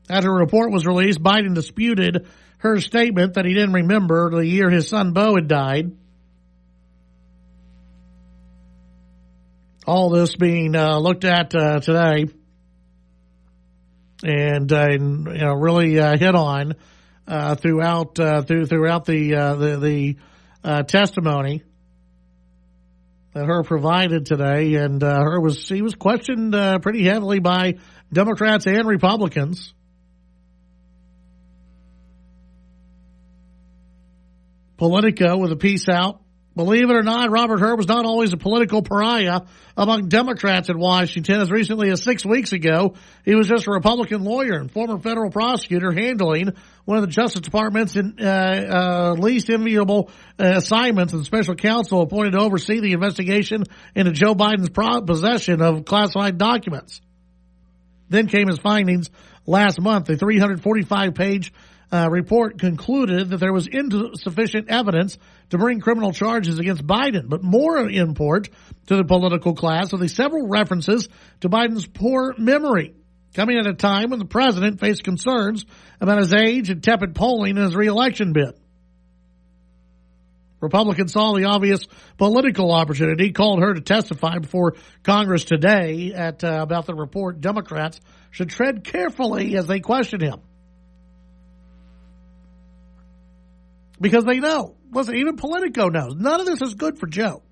S1: After a report was released, Biden disputed her statement that he didn't remember the year his son Beau had died. All this being looked at today and really hit on throughout the testimony that Hur provided today, and he was questioned pretty heavily by Democrats and Republicans. Politico with a piece out. Believe it or not, Robert Hur was not always a political pariah among Democrats in Washington. As recently as 6 weeks ago, he was just a Republican lawyer and former federal prosecutor handling one of the Justice Department's least enviable assignments, and special counsel appointed to oversee the investigation into Joe Biden's possession of classified documents. Then came his findings last month. The 345-page report concluded that there was insufficient evidence to bring criminal charges against Biden, but more import to the political class are the several references to Biden's poor memory, coming at a time when the president faced concerns about his age and tepid polling in his re-election bid. Republicans saw the obvious political opportunity, called her to testify before Congress today about the report. Democrats should tread carefully as they question him, because they know. Listen, even Politico knows none of this is good for Joe.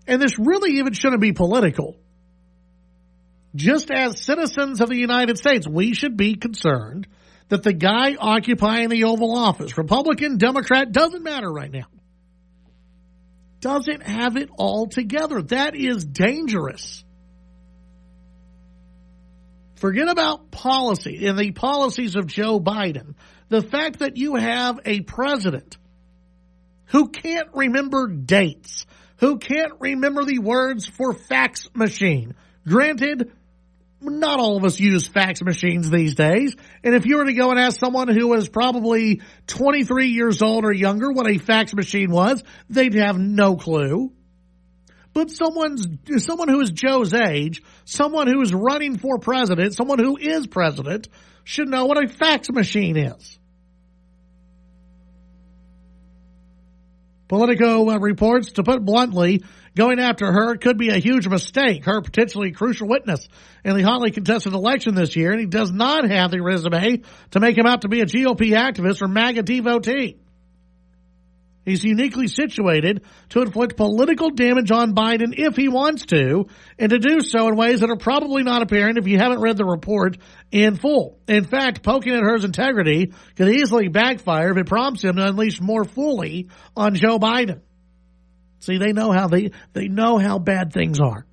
S1: And this really even shouldn't be political. Just as citizens of the United States, we should be concerned that the guy occupying the Oval Office, Republican, Democrat, doesn't matter right now, doesn't have it all together. That is dangerous. Forget about policy and the policies of Joe Biden. The fact that you have a president who can't remember dates, who can't remember the words for fax machine. Granted, not all of us use fax machines these days. And if you were to go and ask someone who was probably 23 years old or younger what a fax machine was, they'd have no clue. But someone who is Joe's age, someone who is running for president, someone who is president, should know what a fax machine is. Politico reports, to put bluntly, going after her could be a huge mistake. Her potentially a crucial witness in the hotly contested election this year, and he does not have the resume to make him out to be a GOP activist or MAGA devotee. He's uniquely situated to inflict political damage on Biden if he wants to, and to do so in ways that are probably not apparent if you haven't read the report in full. In fact, poking at her integrity could easily backfire if it prompts him to unleash more fully on Joe Biden. See, they know how they know how bad things are.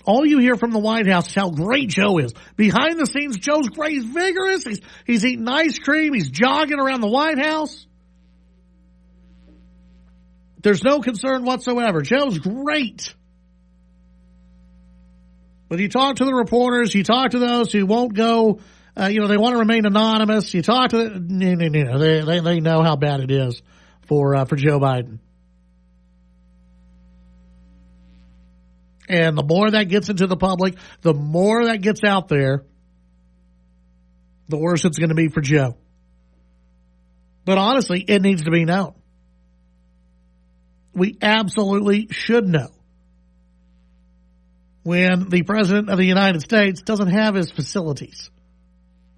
S1: All you hear from the White House is how great Joe is. Behind the scenes, Joe's great. He's vigorous. He's eating ice cream. He's jogging around the White House. There's no concern whatsoever. Joe's great. But you talk to the reporters, you talk to those who won't go, they want to remain anonymous. You talk to they know how bad it is for Joe Biden. And the more that gets into the public, the more that gets out there, the worse it's going to be for Joe. But honestly, it needs to be known. We absolutely should know when the President of the United States doesn't have his facilities,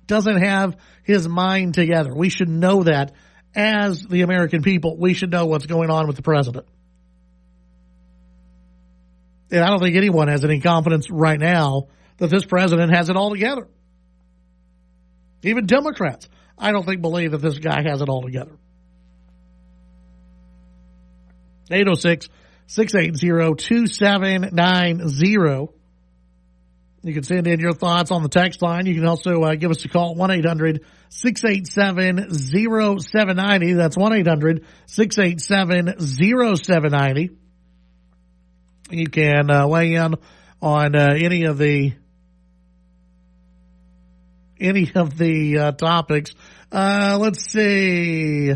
S1: doesn't have his mind together. We should know that as the American people. We should know what's going on with the President. And I don't think anyone has any confidence right now that this president has it all together. Even Democrats, I don't think, believe that this guy has it all together. 806-680-2790. You can send in your thoughts on the text line. You can also give us a call, 1-800-687-0790. That's 1-800-687-0790. You can weigh in on any of the topics. Let's see.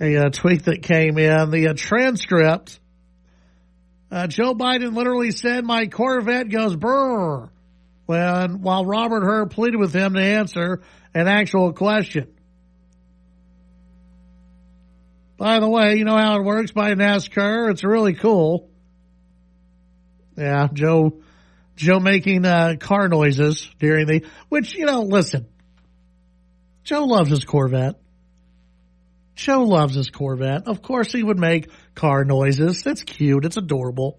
S1: A tweet that came in. The transcript. Joe Biden literally said, "My Corvette goes brrr," while Robert Hur pleaded with him to answer an actual question. By the way, you know how it works by NASCAR? It's really cool. Yeah, Joe making car noises during which, listen. Joe loves his Corvette. Joe loves his Corvette. Of course he would make car noises. It's cute. It's adorable.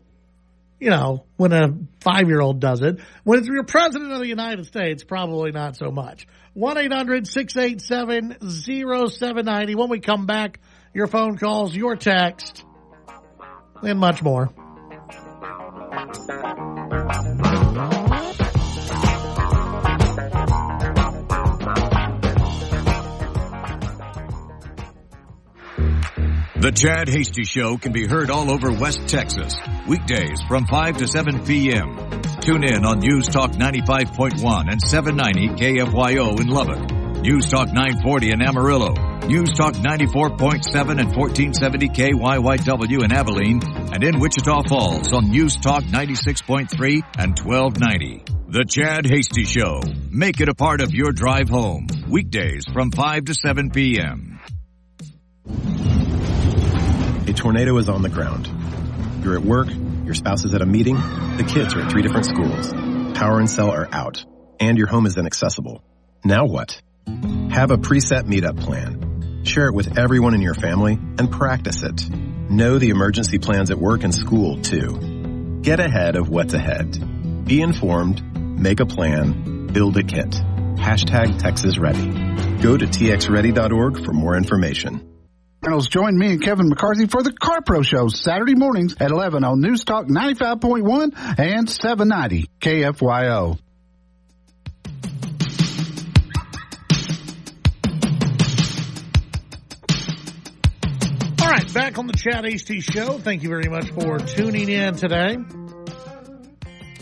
S1: When a 5-year-old does it. When you're president of the United States, probably not so much. 1-800-687-0790. When we come back, your phone calls, your text, and much more.
S2: The Chad Hasty Show can be heard all over West Texas, weekdays from 5 to 7 p.m. Tune in on News Talk 95.1 and 790 KFYO in Lubbock, News Talk 940 in Amarillo, News Talk 94.7 and 1470 KYYW in Abilene, and in Wichita Falls on News Talk 96.3 and 1290. The Chad Hasty Show. Make it a part of your drive home, weekdays from 5 to 7 p.m.
S13: A tornado is on the ground. You're at work, your spouse is at a meeting, the kids are at 3 different schools. Power and cell are out, and your home is inaccessible. Now what? Have a preset meetup plan. Share it with everyone in your family and practice it. Know the emergency plans at work and school, too. Get ahead of what's ahead. Be informed, make a plan, build a kit. Hashtag Texas Ready. Go to txready.org for more information.
S14: Join me and Kevin McCarthy for the Car Pro Show Saturday mornings at 11 on News Talk 95.1 and 790 KFYO.
S1: All right, back on the Chad Hasty Show. Thank you very much for tuning in today.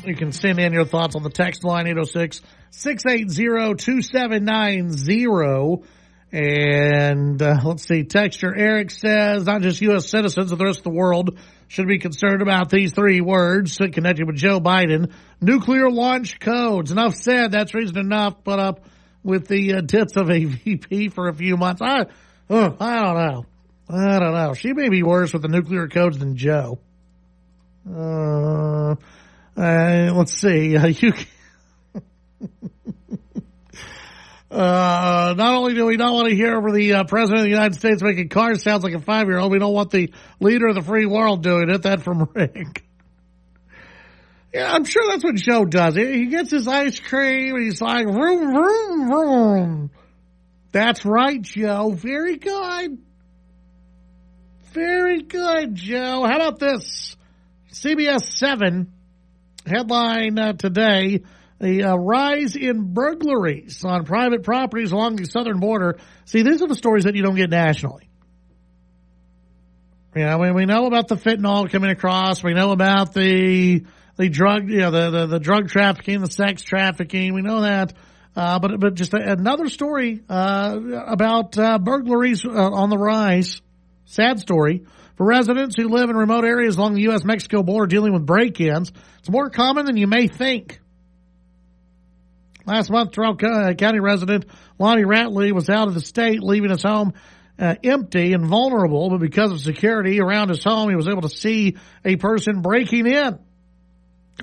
S1: You can send in your thoughts on the text line, 806-680-2790. And let's see, texture Eric says, not just U.S. citizens, but the rest of the world should be concerned about these 3 words connected with Joe Biden. Nuclear launch codes. Enough said. That's reason enough. Put up with the tits of a VP for a few months. I don't know. She may be worse with the nuclear codes than Joe. Let's see. Not only do we not want to hear from the President of the United States making cars sound like a 5-year-old, we don't want the leader of the free world doing it. That from Rick. Yeah, I'm sure that's what Joe does. He gets his ice cream and he's like, vroom, vroom, vroom. That's right, Joe. Very good. Very good, Joe. How about this? CBS 7 headline today, the rise in burglaries on private properties along the southern border. See, these are the stories that you don't get nationally. You know, we know about the fentanyl coming across. We know about the drug, the drug trafficking, the sex trafficking. We know that. But just another story, about, burglaries on the rise. Sad story. For residents who live in remote areas along the U.S.-Mexico border dealing with break-ins, it's more common than you may think. Last month, Terrell County resident Lonnie Ratley was out of the state, leaving his home empty and vulnerable, but because of security around his home, he was able to see a person breaking in.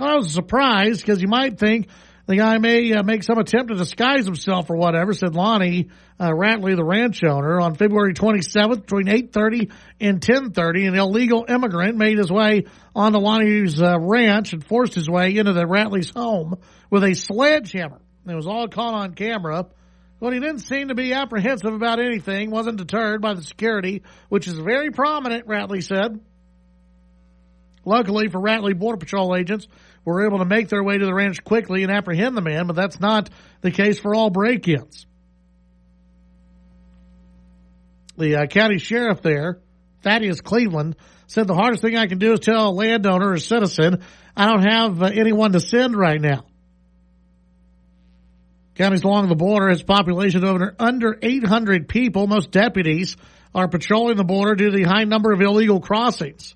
S1: I was surprised because you might think the guy may make some attempt to disguise himself or whatever, said Lonnie Ratley, the ranch owner. On February 27th, between 8:30 and 10:30, an illegal immigrant made his way onto Lonnie's ranch and forced his way into the Ratley's home with a sledgehammer. It was all caught on camera. But he didn't seem to be apprehensive about anything, wasn't deterred by the security, which is very prominent, Ratley said. Luckily for Ratley, Border Patrol agents were able to make their way to the ranch quickly and apprehend the man, but that's not the case for all break-ins. The county sheriff there, Thaddeus Cleveland, said the hardest thing I can do is tell a landowner or citizen I don't have anyone to send right now. Counties along the border has population of under 800 people. Most deputies are patrolling the border due to the high number of illegal crossings.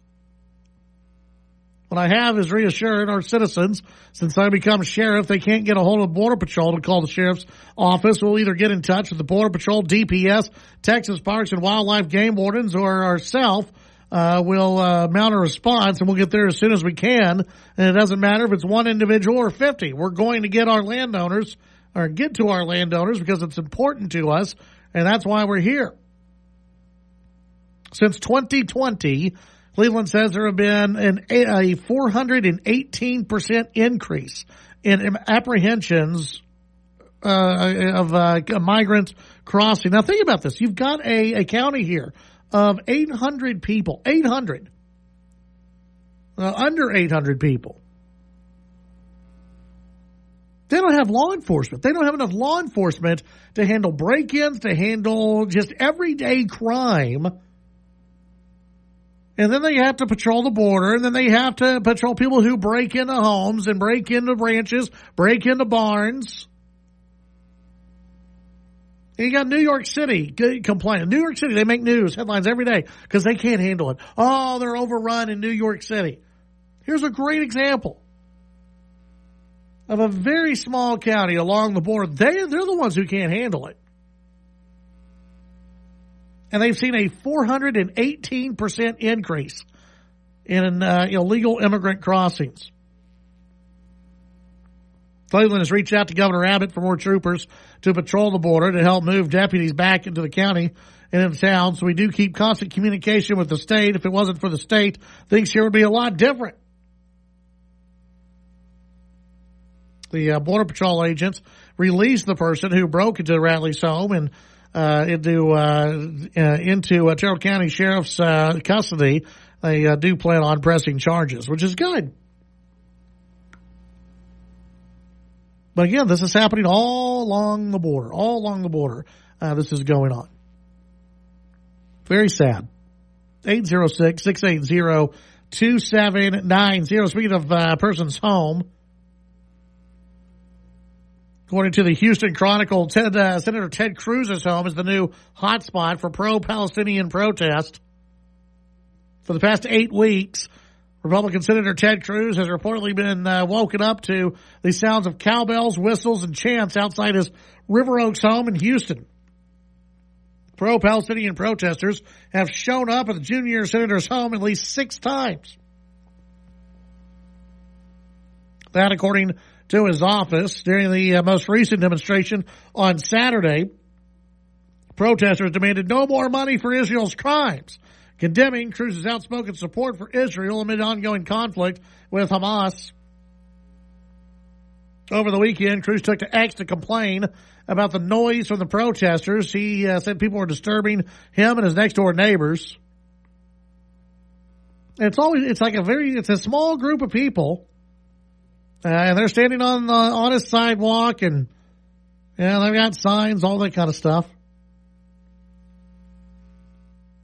S1: What I have is reassured our citizens, since I become sheriff, they can't get a hold of Border Patrol to call the sheriff's office. We'll either get in touch with the Border Patrol, DPS, Texas Parks and Wildlife Game Wardens, or ourselves will mount a response, and we'll get there as soon as we can. And it doesn't matter if it's one individual or 50. We're going to get our landowners, or get to our landowners, because it's important to us, and that's why we're here. Since 2020, Cleveland says there have been a 418% increase in apprehensions of migrants crossing. Now think about this. You've got a county here of 800 people, 800, under 800 people. They don't have law enforcement. They don't have enough law enforcement to handle break-ins, to handle just everyday crime. And then they have to patrol the border, and then they have to patrol people who break into homes and break into ranches, break into barns. And you got New York City complaining. New York City, they make news, headlines every day, because they can't handle it. Oh, they're overrun in New York City. Here's a great example of a very small county along the border. They're the ones who can't handle it. And they've seen a 418% increase in illegal immigrant crossings. Cleveland has reached out to Governor Abbott for more troopers to patrol the border to help move deputies back into the county and into town. So we do keep constant communication with the state. If it wasn't for the state, things here would be a lot different. The Border Patrol agents released the person who broke into Ratley's home and into Terrell County Sheriff's custody. They do plan on pressing charges, which is good. But again, this is happening all along the border. All along the border, this is going on. Very sad. 806-680-2790. Speaking of a person's home, according to the Houston Chronicle, Senator Ted Cruz's home is the new hotspot for pro-Palestinian protest. For the past 8 weeks, Republican Senator Ted Cruz has reportedly been woken up to the sounds of cowbells, whistles, and chants outside his River Oaks home in Houston. Pro-Palestinian protesters have shown up at the junior senator's home at least 6 times. That, according to his office. During the most recent demonstration on Saturday, protesters demanded no more money for Israel's crimes, condemning Cruz's outspoken support for Israel amid ongoing conflict with Hamas. Over the weekend, Cruz took to X to complain about the noise from the protesters. He said people were disturbing him and his next-door neighbors. It's a small group of people, and they're standing on a sidewalk, and they've got signs, all that kind of stuff.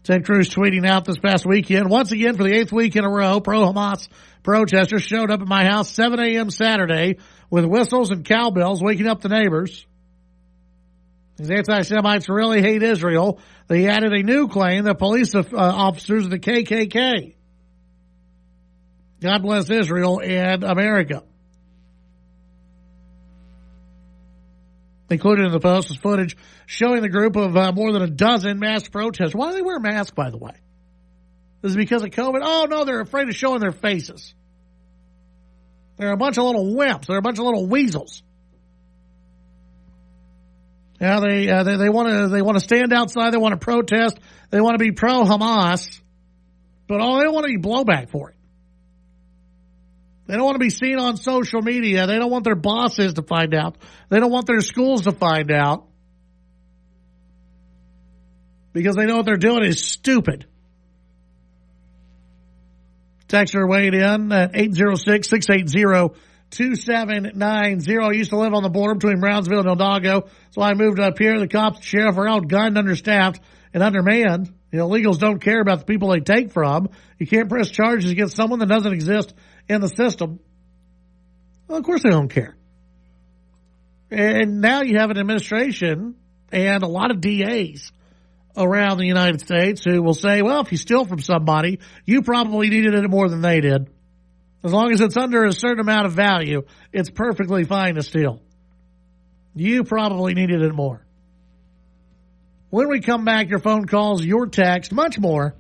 S1: Ted Cruz tweeting out this past weekend, once again for the 8th week in a row, pro-Hamas protesters showed up at my house 7 a.m. Saturday with whistles and cowbells, waking up the neighbors. These anti-Semites really hate Israel. They added a new claim that police officers of the KKK. God bless Israel and America. Included in the post is footage showing the group of more than a dozen masked protesters. Why do they wear masks, by the way? Is it because of COVID? Oh, no, they're afraid of showing their faces. They're a bunch of little wimps. They're a bunch of little weasels. Yeah, they want to stand outside. They want to protest. They want to be pro-Hamas. But they don't want any blowback for it. They don't want to be seen on social media. They don't want their bosses to find out. They don't want their schools to find out. Because they know what they're doing is stupid. Texter weighed in at 806-680-2790. I used to live on the border between Brownsville and Hidalgo, so I moved up here. The cops and sheriff are outgunned, understaffed, and undermanned. Illegals don't care about the people they take from. You can't press charges against someone that doesn't exist in the system. Well, of course they don't care. And now you have an administration and a lot of DAs around the United States who will say, well, if you steal from somebody, you probably needed it more than they did. As long as it's under a certain amount of value, it's perfectly fine to steal. You probably needed it more. When we come back, your phone calls, your text, much more,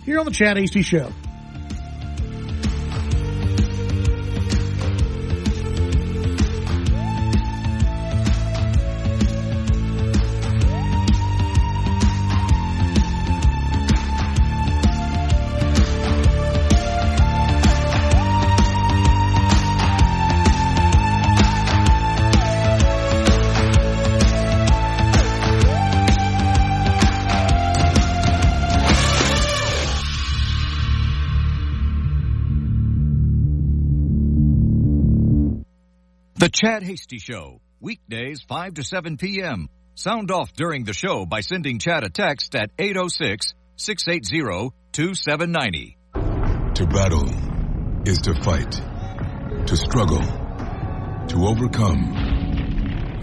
S1: here on the Chad Hasty Show.
S2: The Chad Hasty Show, weekdays 5 to 7 p.m. Sound off during the show by sending Chad a text at 806-680-2790.
S15: To battle is to fight, to struggle, to overcome,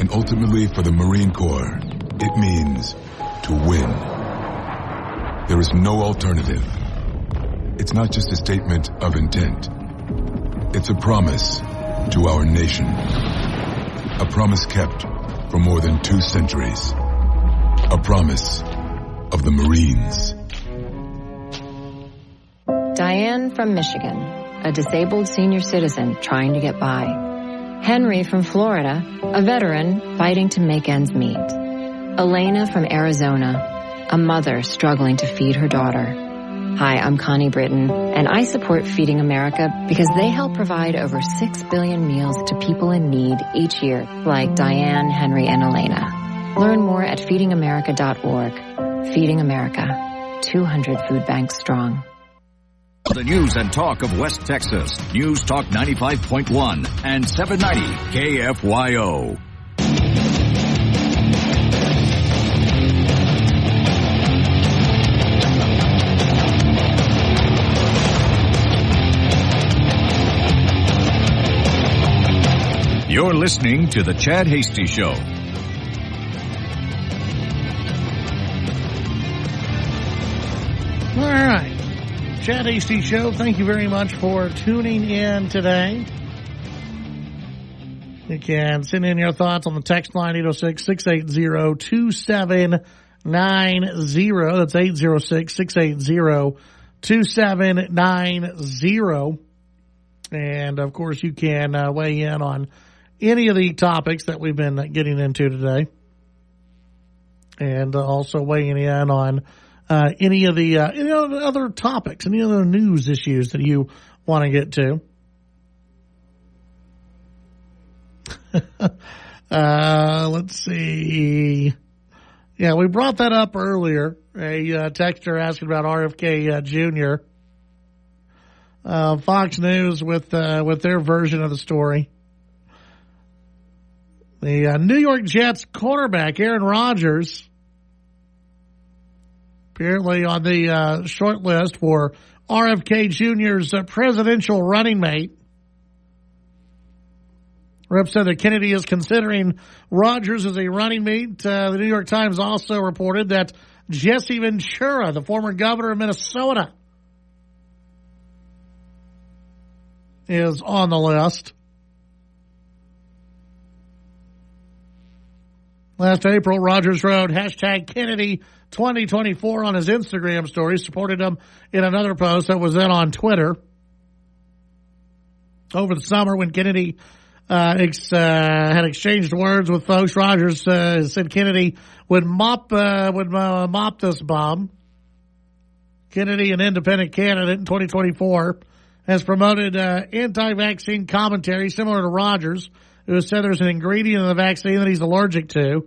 S15: and ultimately for the Marine Corps, it means to win. There is no alternative. It's not just a statement of intent. It's a promise to our nation. A promise kept for more than 2 centuries. A promise of the Marines.
S16: Diane from Michigan, a disabled senior citizen trying to get by. Henry from Florida, a veteran fighting to make ends meet. Elena from Arizona, a mother struggling to feed her daughter. Hi, I'm Connie Britton, and I support Feeding America because they help provide over 6 billion meals to people in need each year, like Diane, Henry, and Elena. Learn more at feedingamerica.org. Feeding America, 200 food banks strong.
S2: The news and talk of West Texas. News Talk 95.1 and 790 KFYO. You're listening to The Chad Hasty Show.
S1: All right. Chad Hasty Show, thank you very much for tuning in today. You can send in your thoughts on the text line, 806-680-2790. That's 806-680-2790. And, of course, you can weigh in on any of the topics that we've been getting into today. And also weighing in on any of the other topics, any other news issues that you want to get to. Let's see. Yeah, we brought that up earlier. A texter asking about RFK Jr. Fox News with their version of the story. The New York Jets quarterback Aaron Rodgers apparently on the short list for RFK Jr.'s presidential running mate. Rep said that Kennedy is considering Rodgers as a running mate. The New York Times also reported that Jesse Ventura, the former governor of Minnesota, is on the list. Last April, Rodgers wrote #Kennedy 2024 on his Instagram story, supported him in another post that was then on Twitter. Over the summer, when Kennedy had exchanged words with folks, Rodgers said Kennedy would mop this bomb. Kennedy, an independent candidate in 2024, has promoted anti-vaccine commentary similar to Rodgers, who has said there's an ingredient in the vaccine that he's allergic to.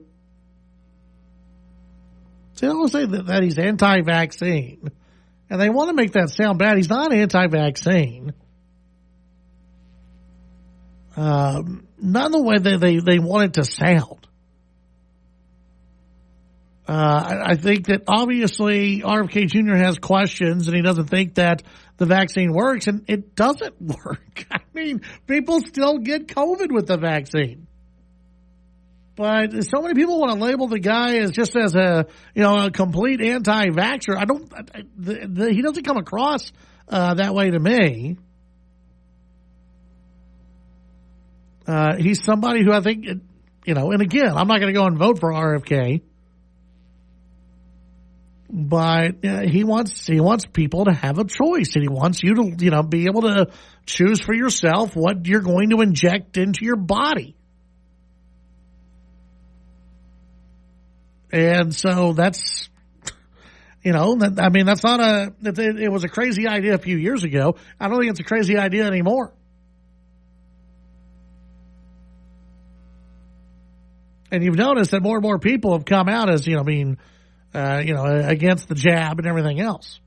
S1: So they don't say that he's anti-vaccine. And they want to make that sound bad. He's not anti-vaccine. Not the way they want it to sound. I think that obviously RFK Jr. has questions and he doesn't think that the vaccine works, and it doesn't work. I mean, people still get COVID with the vaccine. But so many people want to label the guy as just as a complete anti-vaxxer. He doesn't come across that way to me. He's somebody who I think, and again, I'm not going to go and vote for RFK, but he wants people to have a choice, and he wants you to, be able to choose for yourself what you're going to inject into your body. And so that's, that's not it was a crazy idea a few years ago. I don't think it's a crazy idea anymore. And you've noticed that more and more people have come out as, against the jab and everything else.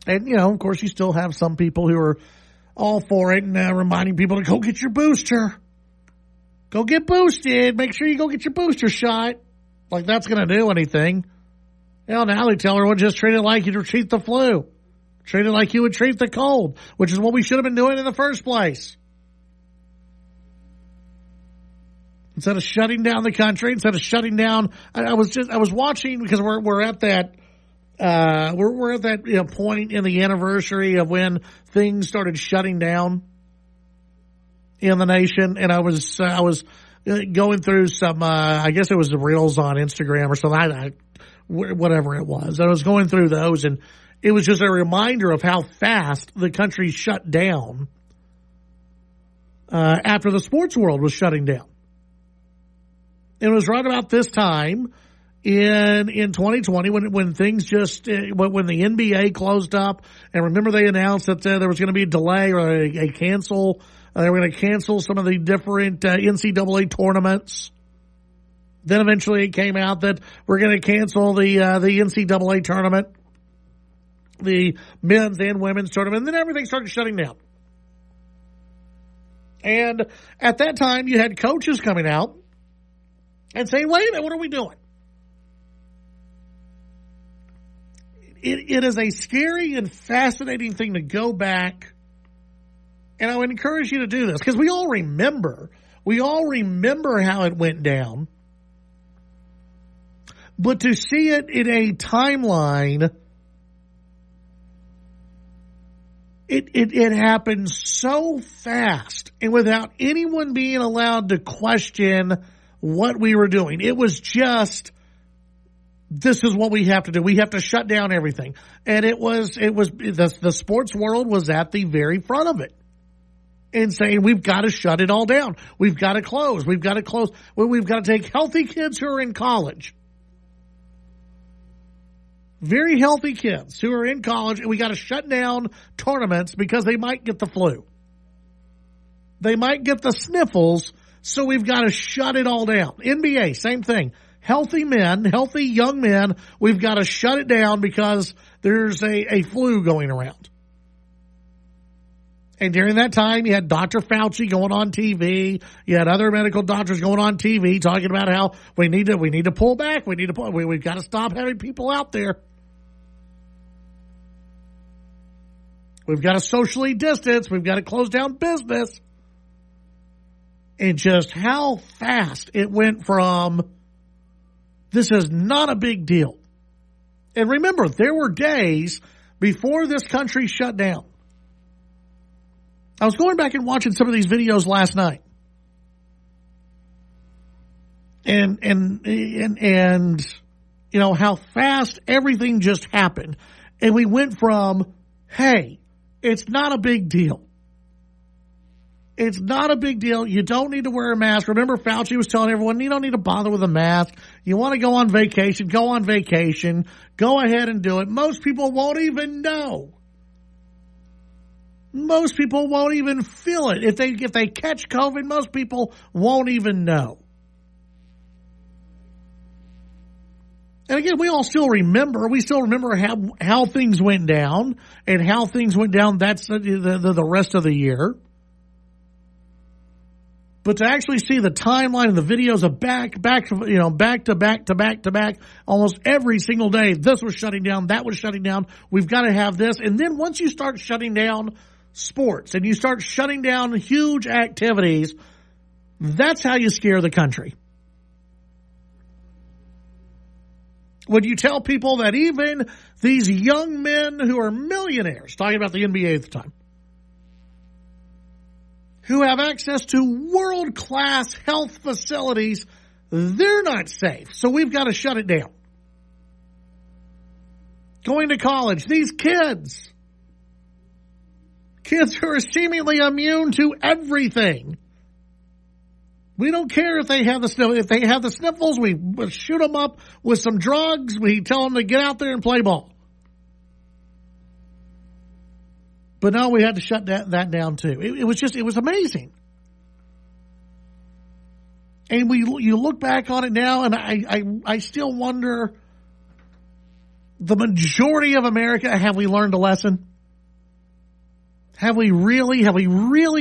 S1: And, of course, you still have some people who are all for it and reminding people to go get your booster. Go get boosted. Make sure you go get your booster shot. Like that's going to do anything. Now they tell everyone just treat it like you treat the flu. Treat it like you would treat the cold, which is what we should have been doing in the first place. Instead of shutting down the country, instead of shutting down, I was watching because we're at that, we're at that point in the anniversary of when things started shutting down in the nation, and I was going through some, I guess it was the reels on Instagram or something, whatever it was. I was going through those, and it was just a reminder of how fast the country shut down after the sports world was shutting down. It was right about this time in 2020 when things just when the NBA closed up, and remember they announced that there was going to be a delay or a cancel. They were going to cancel some of the different NCAA tournaments. Then eventually it came out that we're going to cancel the NCAA tournament, the men's and women's tournament, and then everything started shutting down. And at that time, you had coaches coming out and saying, wait a minute, what are we doing? It is a scary and fascinating thing to go back, and I would encourage you to do this, because we all remember how it went down, but to see it in a timeline, it happened so fast, and without anyone being allowed to question what we were doing. It was just this is what we have to do. We have to shut down everything. And the sports world was at the very front of it and saying, we've got to shut it all down. We've got to close. We've got to close. Well, we've got to take healthy kids who are in college. Very healthy kids who are in college, and we got to shut down tournaments because they might get the flu. They might get the sniffles, so we've got to shut it all down. NBA, same thing. Healthy men, healthy young men, we've got to shut it down because there's a flu going around. And during that time, you had Dr. Fauci going on TV. You had other medical doctors going on TV talking about how we need to pull back. We've got to stop having people out there. We've got to socially distance. We've got to close down business. And just how fast it went from this is not a big deal. And remember, there were days before this country shut down. I was going back and watching some of these videos last night. And you know, how fast everything just happened. And we went from, hey, it's not a big deal. It's not a big deal. You don't need to wear a mask. Remember, Fauci was telling everyone, you don't need to bother with a mask. You want to go on vacation, go on vacation. Go ahead and do it. Most people won't even know. Most people won't even feel it. If they catch COVID, most people won't even know. And again, we still remember how things went down and how things went down. That's the rest of the year. But to actually see the timeline and the videos of back to back, almost every single day, this was shutting down, that was shutting down. We've got to have this. And then once you start shutting down sports and you start shutting down huge activities, that's how you scare the country. When you tell people that even these young men who are millionaires, talking about the NBA at the time, who have access to world-class health facilities, they're not safe. So we've got to shut it down. Going to college, these kids who are seemingly immune to everything. We don't care if they have the sniffles. If they have the sniffles, we shoot them up with some drugs. We tell them to get out there and play ball. But no, we had to shut that down too. It was amazing. And you look back on it now, and I still wonder, the majority of America, have we learned a lesson? Have we really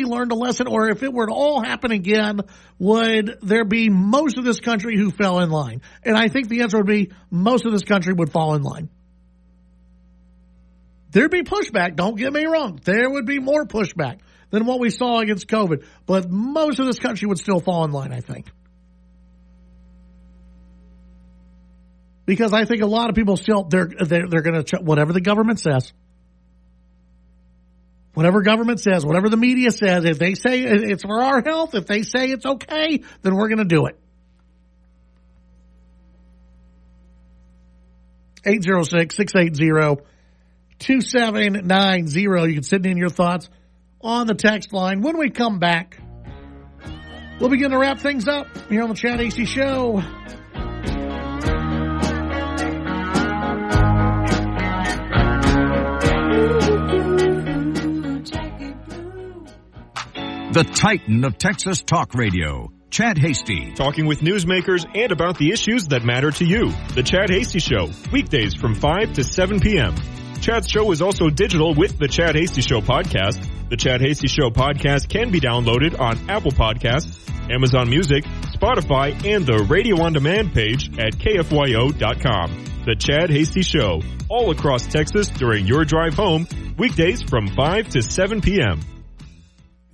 S1: learned a lesson? Or if it were to all happen again, would there be most of this country who fell in line? And I think the answer would be most of this country would fall in line. There'd be pushback, don't get me wrong. There would be more pushback than what we saw against COVID. But most of this country would still fall in line, I think. Because I think a lot of people still, they're going to, whatever the government says. Whatever government says, whatever the media says, if they say it's for our health, if they say it's okay, then we're going to do it. 806-680-2790. You can send in your thoughts on the text line. When we come back, we'll begin to wrap things up here on the Chad AC Show.
S2: The Titan of Texas Talk Radio, Chad Hasty.
S9: Talking with newsmakers and about the issues that matter to you. The Chad Hasty Show, weekdays from 5 to 7 p.m. Chad's show is also digital with the Chad Hasty Show podcast. The Chad Hasty Show podcast can be downloaded on Apple Podcasts, Amazon Music, Spotify, and the Radio On Demand page at KFYO.com. The Chad Hasty Show, all across Texas during your drive home, weekdays from 5 to 7 p.m.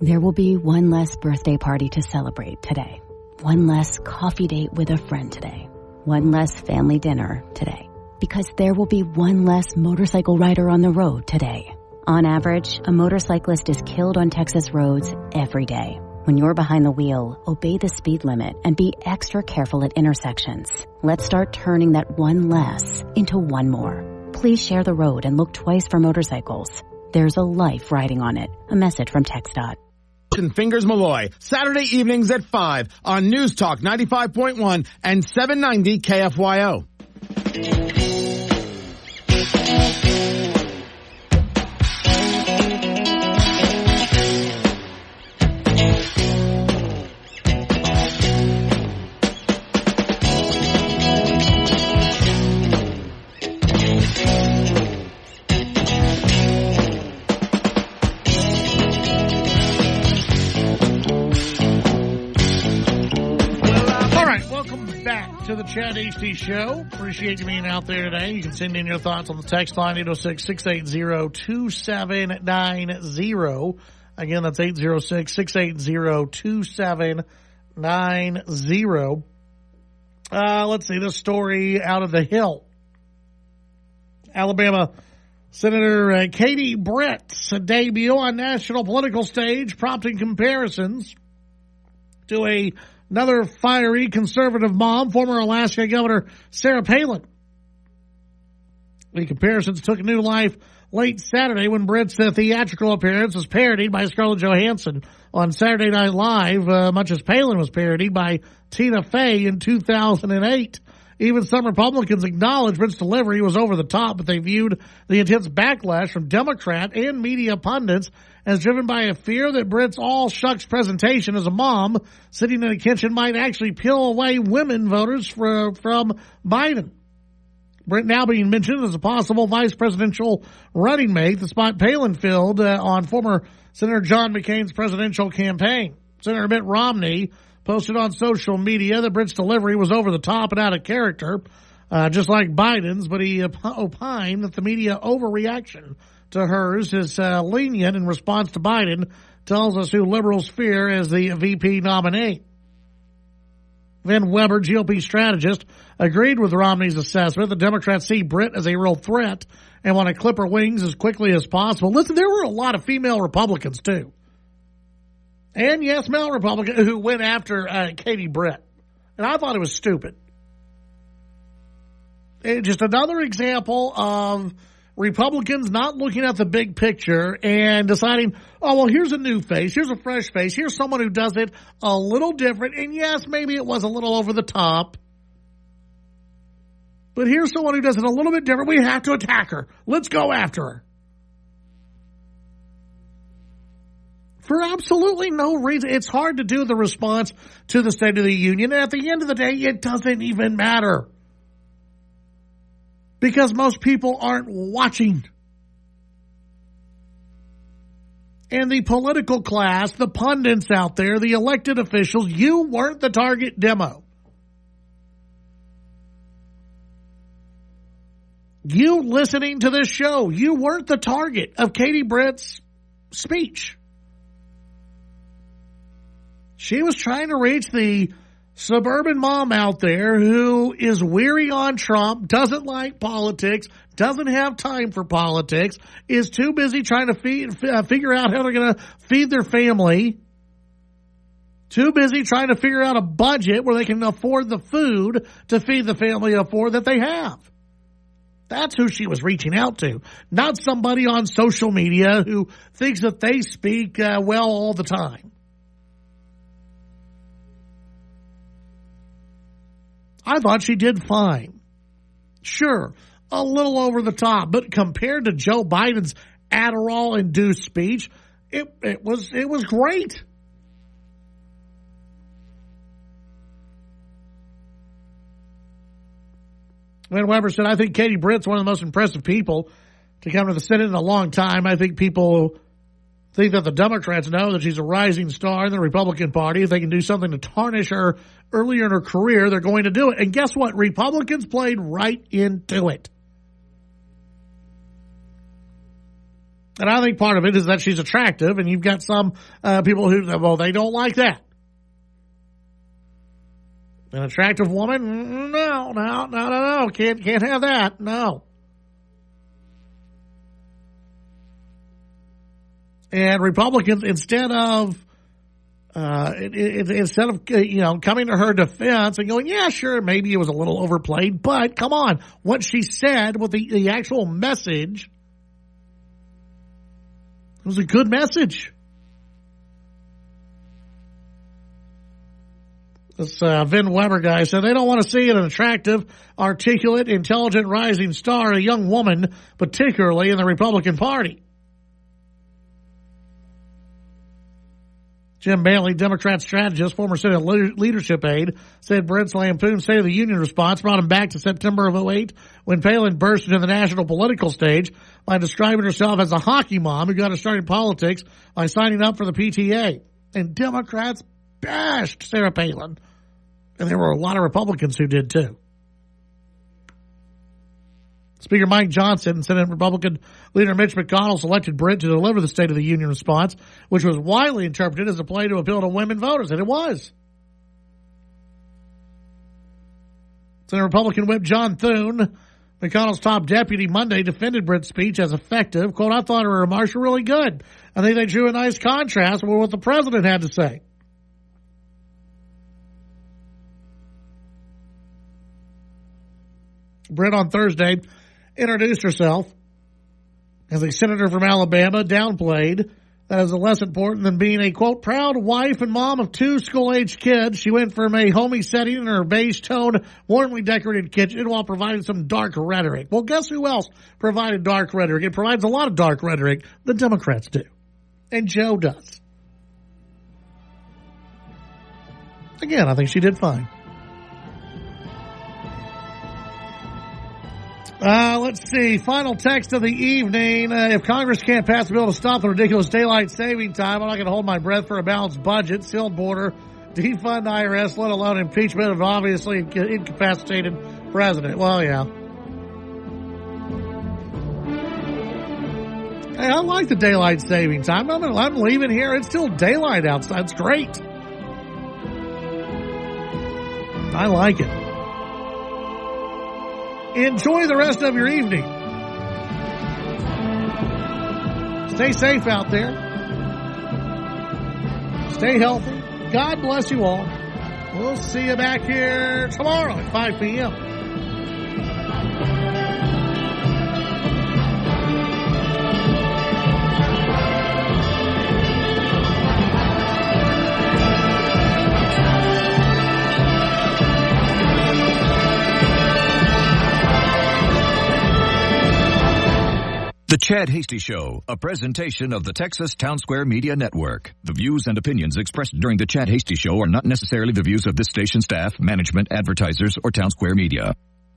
S17: There will be one less birthday party to celebrate today. One less coffee date with a friend today. One less family dinner today. Because there will be one less motorcycle rider on the road today. On average, a motorcyclist is killed on Texas roads every day. When you're behind the wheel, obey the speed limit and be extra careful at intersections. Let's start turning that one less into one more. Please share the road and look twice for motorcycles. There's a life riding on it. A message from TxDOT.
S18: Fingers Malloy, Saturday evenings at 5 on News Talk 95.1 and 790 KFYO.
S1: To the Chad Hasty Show. Appreciate you being out there today. You can send in your thoughts on the text line 806-680-2790. Again, that's 806-680-2790. Let's see this story out of the Hill. Alabama Senator Katie Britt's debut on national political stage, prompting comparisons to another fiery conservative mom, former Alaska Governor Sarah Palin. The comparisons took new life late Saturday when Britt's theatrical appearance was parodied by Scarlett Johansson on Saturday Night Live, much as Palin was parodied by Tina Fey in 2008. Even some Republicans acknowledged Britt's delivery was over the top, but they viewed the intense backlash from Democrat and media pundits as driven by a fear that Britt's all-shucks presentation as a mom sitting in a kitchen might actually peel away women voters from Biden. Britt now being mentioned as a possible vice presidential running mate, the spot Palin filled on former Senator John McCain's presidential campaign. Senator Mitt Romney posted on social media that Britt's delivery was over the top and out of character, just like Biden's, but he opined that the media overreaction to hers is lenient in response to Biden, tells us who liberals fear as the VP nominee. Van Weber, GOP strategist, agreed with Romney's assessment. The Democrats see Britt as a real threat and want to clip her wings as quickly as possible. Listen, there were a lot of female Republicans, too. And, yes, male Republicans who went after Katie Britt. And I thought it was stupid. Just another example of Republicans not looking at the big picture and deciding, oh, well, here's a new face, here's a fresh face, here's someone who does it a little different, and yes, maybe it was a little over the top, but here's someone who does it a little bit different. We have to attack her. Let's go after her. For absolutely no reason. It's hard to do the response to the State of the Union, and at the end of the day, it doesn't even matter. Because most people aren't watching. And the political class, the pundits out there, the elected officials, you weren't the target demo. You listening to this show, you weren't the target of Katie Britt's speech. She was trying to reach the suburban mom out there who is weary on Trump, doesn't like politics, doesn't have time for politics, is too busy trying to figure out how they're going to feed their family, too busy trying to figure out a budget where they can afford the food to feed the family of four that they have. That's who she was reaching out to, not somebody on social media who thinks that they speak well all the time. I thought she did fine. Sure, a little over the top, but compared to Joe Biden's Adderall-induced speech, it was great. Van Weber said, I think Katie Britt's one of the most impressive people to come to the Senate in a long time. I think people think that the Democrats know that she's a rising star in the Republican Party. If they can do something to tarnish her earlier in her career, they're going to do it. And guess what? Republicans played right into it. And I think part of it is that she's attractive, and you've got some people who, well, they don't like that. An attractive woman? No. Can't have that. No. And Republicans, instead of Instead of, coming to her defense and going, yeah, sure, maybe it was a little overplayed, but come on, what she said with the actual message, it was a good message. This Vin Weber guy said they don't want to see an attractive, articulate, intelligent, rising star, a young woman, particularly in the Republican Party. Jim Bailey, Democrat strategist, former Senate leadership aide, said Brent's lampoon State of the Union response brought him back to September of 2008 when Palin burst into the national political stage by describing herself as a hockey mom who got her start in politics by signing up for the PTA. And Democrats bashed Sarah Palin. And there were a lot of Republicans who did too. Speaker Mike Johnson and Senate Republican leader Mitch McConnell selected Brent to deliver the State of the Union response, which was widely interpreted as a play to appeal to women voters, and it was. Senate Republican Whip John Thune, McConnell's top deputy, Monday defended Brent's speech as effective. Quote, I thought her remarks were really good. I think they drew a nice contrast with what the president had to say. Brent on Thursday introduced herself as a senator from Alabama, downplayed that is less important than being a, quote, proud wife and mom of 2 school-aged kids. She went from a homey setting in her beige-toned, warmly decorated kitchen while providing some dark rhetoric. Well, guess who else provided dark rhetoric? It provides a lot of dark rhetoric. The Democrats do. And Joe does. Again, I think she did fine. Let's see. Final text of the evening. If Congress can't pass a bill to stop the ridiculous daylight saving time, I'm not going to hold my breath for a balanced budget, sealed border, defund IRS, let alone impeachment of obviously incapacitated president. Well, yeah. Hey, I like the daylight saving time. I'm leaving here. It's still daylight outside. It's great. I like it. Enjoy the rest of your evening. Stay safe out there. Stay healthy. God bless you all. We'll see you back here tomorrow at 5 p.m.
S2: The Chad Hasty Show, a presentation of the Texas Town Square Media Network. The views and opinions expressed during the Chad Hasty Show are not necessarily the views of this station staff, management, advertisers, or Town Square Media.